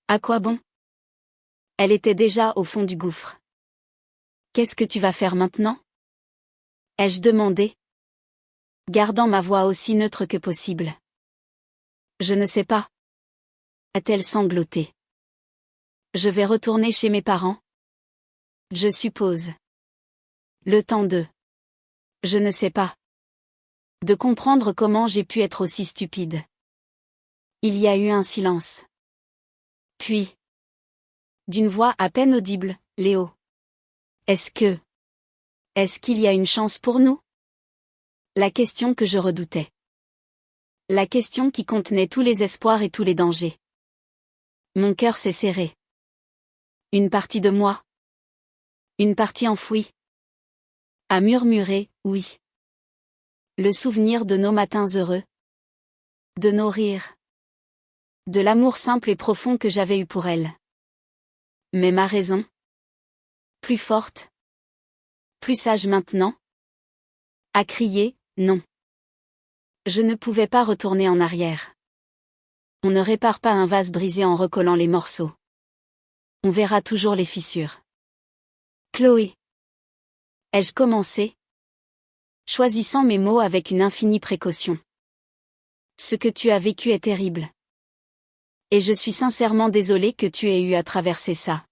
À quoi bon? Elle était déjà au fond du gouffre. Qu'est-ce que tu vas faire maintenant? Ai-je demandé, gardant ma voix aussi neutre que possible. Je ne sais pas. A-t-elle sangloté. Je vais retourner chez mes parents? Je suppose. Le temps de. Je ne sais pas. De comprendre comment j'ai pu être aussi stupide. Il y a eu un silence. Puis. D'une voix à peine audible, Léo. Est-ce qu'il y a une chance pour nous? La question que je redoutais. La question qui contenait tous les espoirs et tous les dangers. Mon cœur s'est serré. Une partie de moi. Une partie enfouie. A murmuré, oui. Le souvenir de nos matins heureux. De nos rires. De l'amour simple et profond que j'avais eu pour elle. Mais ma raison? Plus forte? Plus sage maintenant? A crié, non. Je ne pouvais pas retourner en arrière. On ne répare pas un vase brisé en recollant les morceaux. On verra toujours les fissures. Chloé. Ai-je commencé, choisissant mes mots avec une infinie précaution. Ce que tu as vécu est terrible. Et je suis sincèrement désolée que tu aies eu à traverser ça.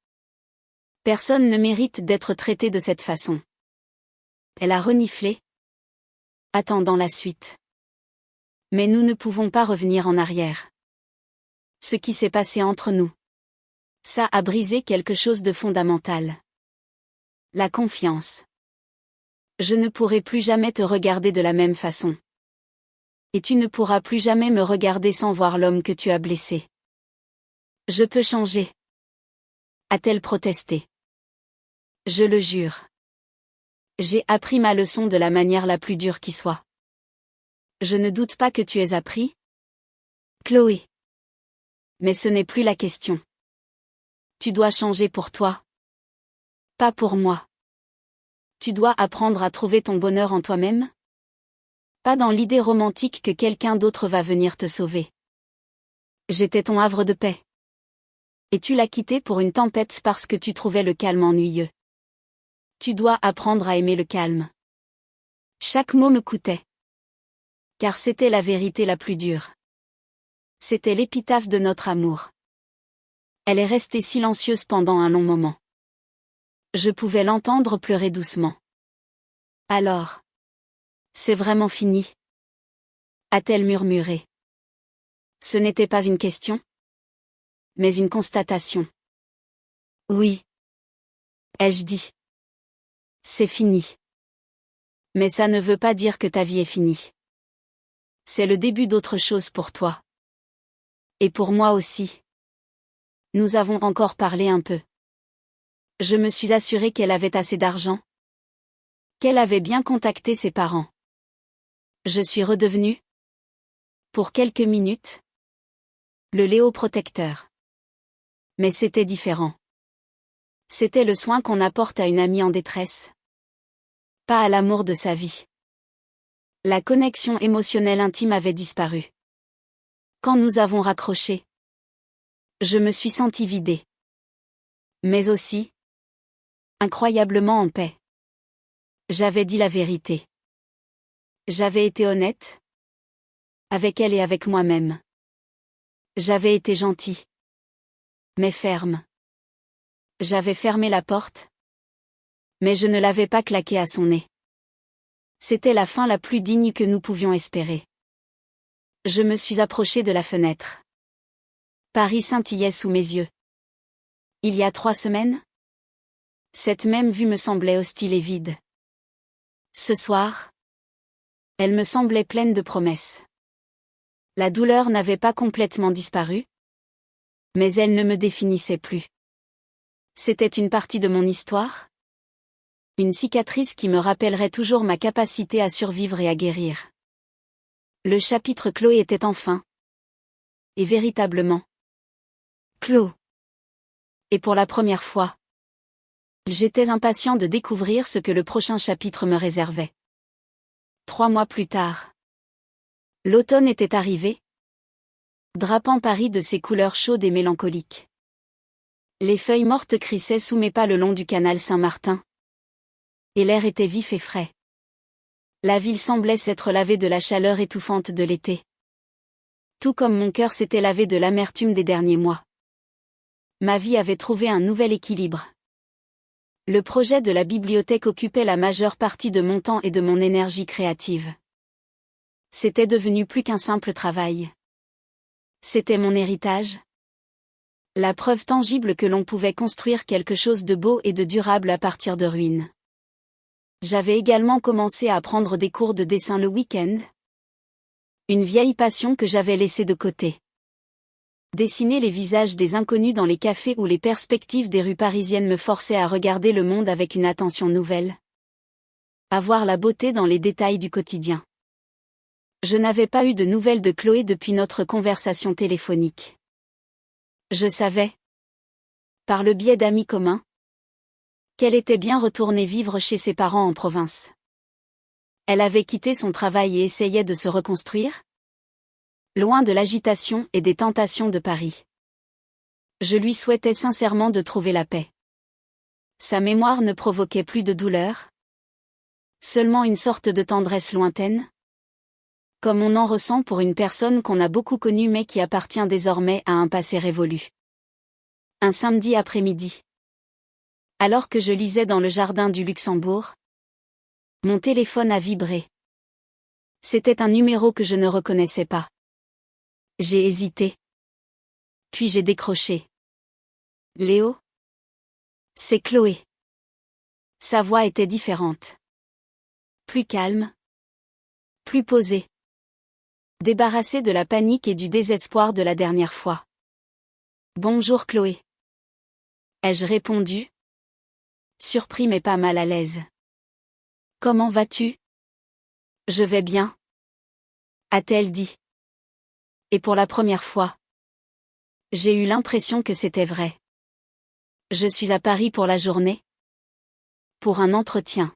Personne ne mérite d'être traité de cette façon. Elle a reniflé, attendant la suite. Mais nous ne pouvons pas revenir en arrière. Ce qui s'est passé entre nous, ça a brisé quelque chose de fondamental. La confiance. Je ne pourrai plus jamais te regarder de la même façon. Et tu ne pourras plus jamais me regarder sans voir l'homme que tu as blessé. Je peux changer. A-t-elle protesté? Je le jure. J'ai appris ma leçon de la manière la plus dure qui soit. Je ne doute pas que tu aies appris, Chloé. Mais ce n'est plus la question. Tu dois changer pour toi. Pas pour moi. Tu dois apprendre à trouver ton bonheur en toi-même. Pas dans l'idée romantique que quelqu'un d'autre va venir te sauver. J'étais ton havre de paix. Et tu l'as quitté pour une tempête parce que tu trouvais le calme ennuyeux. Tu dois apprendre à aimer le calme. Chaque mot me coûtait. Car c'était la vérité la plus dure. C'était l'épitaphe de notre amour. Elle est restée silencieuse pendant un long moment. Je pouvais l'entendre pleurer doucement. Alors. C'est vraiment fini? A-t-elle murmuré. Ce n'était pas une question, mais une constatation. Oui. Ai-je dit. C'est fini. Mais ça ne veut pas dire que ta vie est finie. C'est le début d'autre chose pour toi. Et pour moi aussi. Nous avons encore parlé un peu. Je me suis assurée qu'elle avait assez d'argent. Qu'elle avait bien contacté ses parents. Je suis redevenue, pour quelques minutes, le Léo protecteur. Mais c'était différent. C'était le soin qu'on apporte à une amie en détresse. Pas à l'amour de sa vie. La connexion émotionnelle intime avait disparu. Quand nous avons raccroché, je me suis sentie vidée. Mais aussi, incroyablement en paix. J'avais dit la vérité. J'avais été honnête. Avec elle et avec moi-même. J'avais été gentil. Mais ferme. J'avais fermé la porte. Mais je ne l'avais pas claquée à son nez. C'était la fin la plus digne que nous pouvions espérer. Je me suis approchée de la fenêtre. Paris scintillait sous mes yeux. Il y a 3 semaines? Cette même vue me semblait hostile et vide. Ce soir, elle me semblait pleine de promesses. La douleur n'avait pas complètement disparu, mais elle ne me définissait plus. C'était une partie de mon histoire? Une cicatrice qui me rappellerait toujours ma capacité à survivre et à guérir. Le chapitre Chloé était enfin. Et véritablement. Clos. Et pour la première fois. J'étais impatient de découvrir ce que le prochain chapitre me réservait. 3 mois plus tard. L'automne était arrivé, drapant Paris de ses couleurs chaudes et mélancoliques. Les feuilles mortes crissaient sous mes pas le long du canal Saint-Martin. Et l'air était vif et frais. La ville semblait s'être lavée de la chaleur étouffante de l'été. Tout comme mon cœur s'était lavé de l'amertume des derniers mois. Ma vie avait trouvé un nouvel équilibre. Le projet de la bibliothèque occupait la majeure partie de mon temps et de mon énergie créative. C'était devenu plus qu'un simple travail. C'était mon héritage. La preuve tangible que l'on pouvait construire quelque chose de beau et de durable à partir de ruines. J'avais également commencé à prendre des cours de dessin le week-end. Une vieille passion que j'avais laissée de côté. Dessiner les visages des inconnus dans les cafés ou les perspectives des rues parisiennes me forçaient à regarder le monde avec une attention nouvelle. À voir la beauté dans les détails du quotidien. Je n'avais pas eu de nouvelles de Chloé depuis notre conversation téléphonique. Je savais, par le biais d'amis communs, qu'elle était bien retournée vivre chez ses parents en province. Elle avait quitté son travail et essayait de se reconstruire, loin de l'agitation et des tentations de Paris. Je lui souhaitais sincèrement de trouver la paix. Sa mémoire ne provoquait plus de douleur. Seulement une sorte de tendresse lointaine? Comme on en ressent pour une personne qu'on a beaucoup connue mais qui appartient désormais à un passé révolu. Un samedi après-midi. Alors que je lisais dans le jardin du Luxembourg, mon téléphone a vibré. C'était un numéro que je ne reconnaissais pas. J'ai hésité. Puis j'ai décroché. Léo? C'est Chloé. Sa voix était différente. Plus calme. Plus posée. Débarrassée de la panique et du désespoir de la dernière fois. Bonjour Chloé. Ai-je répondu? Surpris mais pas mal à l'aise. Comment vas-tu? Je vais bien. A-t-elle dit. Et pour la première fois. J'ai eu l'impression que c'était vrai. Je suis à Paris pour la journée. Pour un entretien.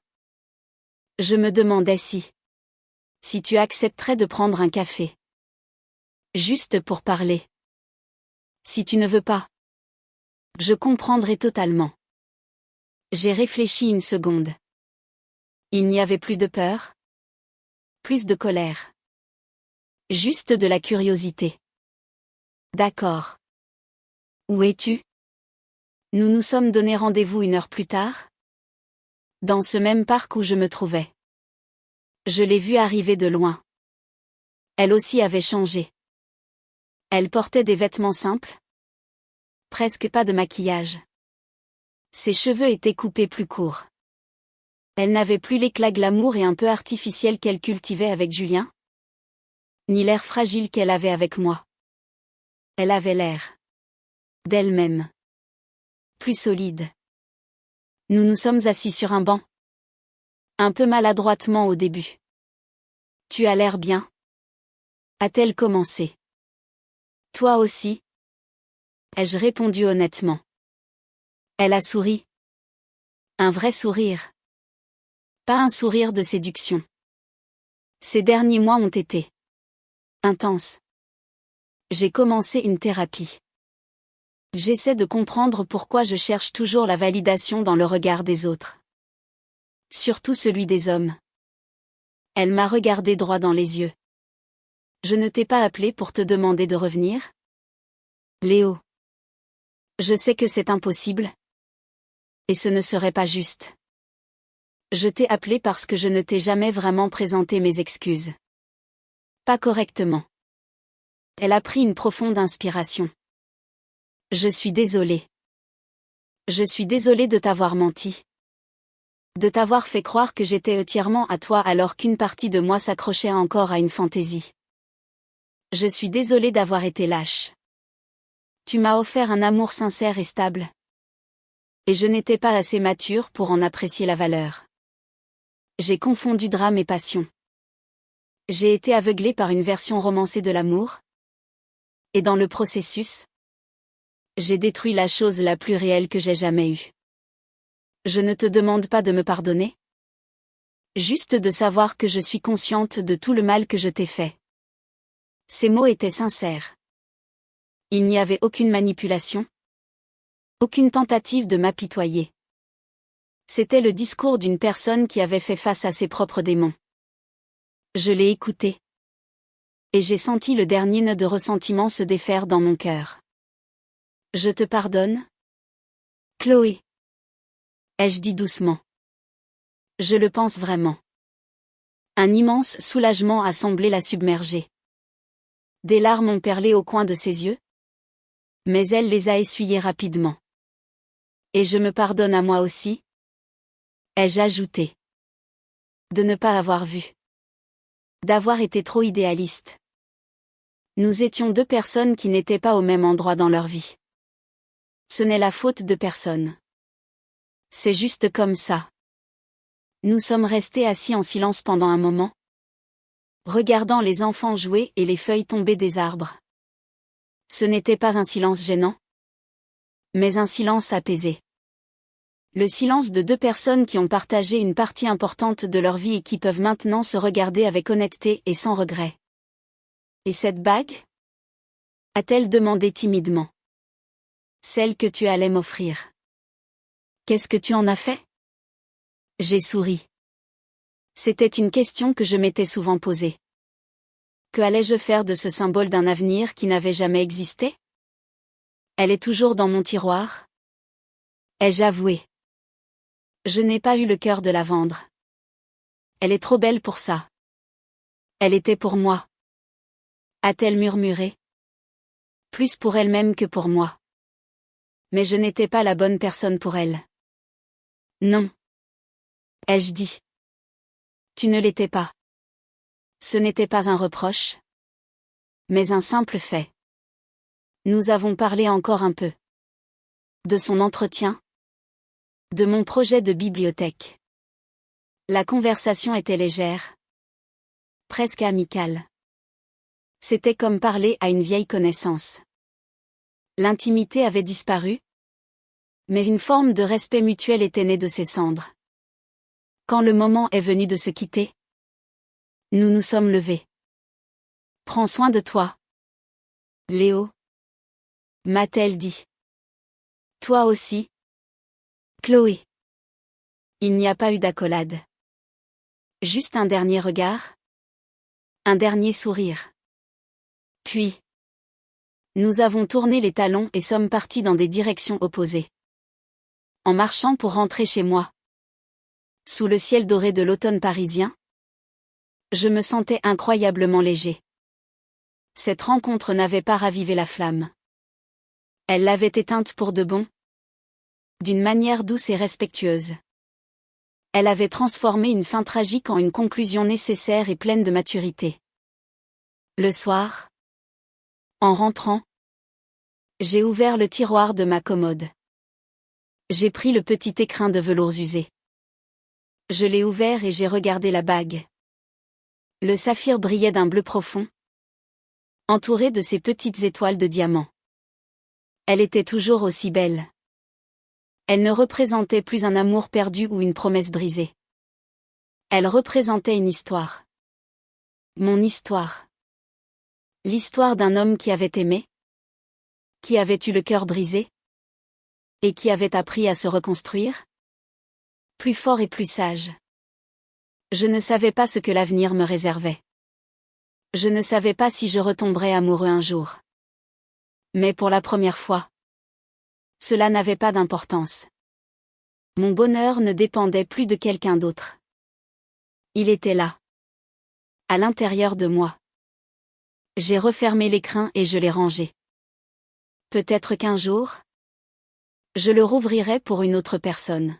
Je me demandais si tu accepterais de prendre un café. Juste pour parler. Si tu ne veux pas. Je comprendrai totalement. J'ai réfléchi une seconde. Il n'y avait plus de peur. Plus de colère. Juste de la curiosité. D'accord. Où es-tu? Nous nous sommes donné rendez-vous 1 heure plus tard. Dans ce même parc où je me trouvais. Je l'ai vue arriver de loin. Elle aussi avait changé. Elle portait des vêtements simples. Presque pas de maquillage. Ses cheveux étaient coupés plus courts. Elle n'avait plus l'éclat glamour et un peu artificiel qu'elle cultivait avec Julien. Ni l'air fragile qu'elle avait avec moi. Elle avait l'air d'elle-même. Plus solide. Nous nous sommes assis sur un banc. Un peu maladroitement au début. Tu as l'air bien. A-t-elle commencé? Toi aussi? Ai-je répondu honnêtement. Elle a souri. Un vrai sourire. Pas un sourire de séduction. Ces derniers mois ont été intenses. J'ai commencé une thérapie. J'essaie de comprendre pourquoi je cherche toujours la validation dans le regard des autres. Surtout celui des hommes. Elle m'a regardé droit dans les yeux. Je ne t'ai pas appelé pour te demander de revenir? Léo. Je sais que c'est impossible. Et ce ne serait pas juste. Je t'ai appelé parce que je ne t'ai jamais vraiment présenté mes excuses. Pas correctement. Elle a pris une profonde inspiration. Je suis désolée. Je suis désolée de t'avoir menti. De t'avoir fait croire que j'étais entièrement à toi alors qu'une partie de moi s'accrochait encore à une fantaisie. Je suis désolée d'avoir été lâche. Tu m'as offert un amour sincère et stable. Et je n'étais pas assez mature pour en apprécier la valeur. J'ai confondu drame et passion. J'ai été aveuglée par une version romancée de l'amour. Et dans le processus, j'ai détruit la chose la plus réelle que j'ai jamais eue. Je ne te demande pas de me pardonner. Juste de savoir que je suis consciente de tout le mal que je t'ai fait. Ces mots étaient sincères. Il n'y avait aucune manipulation. Aucune tentative de m'apitoyer. C'était le discours d'une personne qui avait fait face à ses propres démons. Je l'ai écouté. Et j'ai senti le dernier nœud de ressentiment se défaire dans mon cœur. Je te pardonne? Chloé. Ai-je dit doucement. Je le pense vraiment. Un immense soulagement a semblé la submerger. Des larmes ont perlé au coin de ses yeux. Mais elle les a essuyées rapidement. Et je me pardonne à moi aussi. Ai-je ajouté. De ne pas avoir vu. D'avoir été trop idéaliste. Nous étions 2 personnes qui n'étaient pas au même endroit dans leur vie. Ce n'est la faute de personne. C'est juste comme ça. Nous sommes restés assis en silence pendant un moment. Regardant les enfants jouer et les feuilles tomber des arbres. Ce n'était pas un silence gênant. Mais un silence apaisé. Le silence de 2 personnes qui ont partagé une partie importante de leur vie et qui peuvent maintenant se regarder avec honnêteté et sans regret. Et cette bague? A-t-elle demandé timidement. Celle que tu allais m'offrir. Qu'est-ce que tu en as fait? J'ai souri. C'était une question que je m'étais souvent posée. Que allais-je faire de ce symbole d'un avenir qui n'avait jamais existé? Elle est toujours dans mon tiroir? Ai-je avoué? Je n'ai pas eu le cœur de la vendre. Elle est trop belle pour ça. Elle était pour moi. A-t-elle murmuré? Plus pour elle-même que pour moi. Mais je n'étais pas la bonne personne pour elle. Non. Ai-je dit? Tu ne l'étais pas. Ce n'était pas un reproche, mais un simple fait. Nous avons parlé encore un peu. De son entretien. De mon projet de bibliothèque. La conversation était légère. Presque amicale. C'était comme parler à une vieille connaissance. L'intimité avait disparu, mais une forme de respect mutuel était née de ces cendres. Quand le moment est venu de se quitter, nous nous sommes levés. Prends soin de toi, Léo, m'a-t-elle dit. Toi aussi, Chloé. Il n'y a pas eu d'accolade. Juste un dernier regard. Un dernier sourire. Puis, nous avons tourné les talons et sommes partis dans des directions opposées. En marchant pour rentrer chez moi. Sous le ciel doré de l'automne parisien, je me sentais incroyablement léger. Cette rencontre n'avait pas ravivé la flamme. Elle l'avait éteinte pour de bon. D'une manière douce et respectueuse. Elle avait transformé une fin tragique en une conclusion nécessaire et pleine de maturité. Le soir, en rentrant, j'ai ouvert le tiroir de ma commode. J'ai pris le petit écrin de velours usé. Je l'ai ouvert et j'ai regardé la bague. Le saphir brillait d'un bleu profond, entouré de ces petites étoiles de diamants. Elle était toujours aussi belle. Elle ne représentait plus un amour perdu ou une promesse brisée. Elle représentait une histoire. Mon histoire. L'histoire d'un homme qui avait aimé, qui avait eu le cœur brisé, et qui avait appris à se reconstruire, plus fort et plus sage. Je ne savais pas ce que l'avenir me réservait. Je ne savais pas si je retomberais amoureux un jour. Mais pour la première fois, cela n'avait pas d'importance. Mon bonheur ne dépendait plus de quelqu'un d'autre. Il était là. À l'intérieur de moi. J'ai refermé l'écrin et je l'ai rangé. Peut-être qu'un jour, je le rouvrirai pour une autre personne.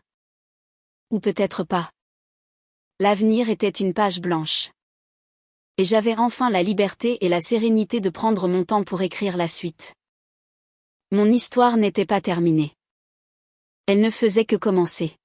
Ou peut-être pas. L'avenir était une page blanche. Et j'avais enfin la liberté et la sérénité de prendre mon temps pour écrire la suite. Mon histoire n'était pas terminée. Elle ne faisait que commencer.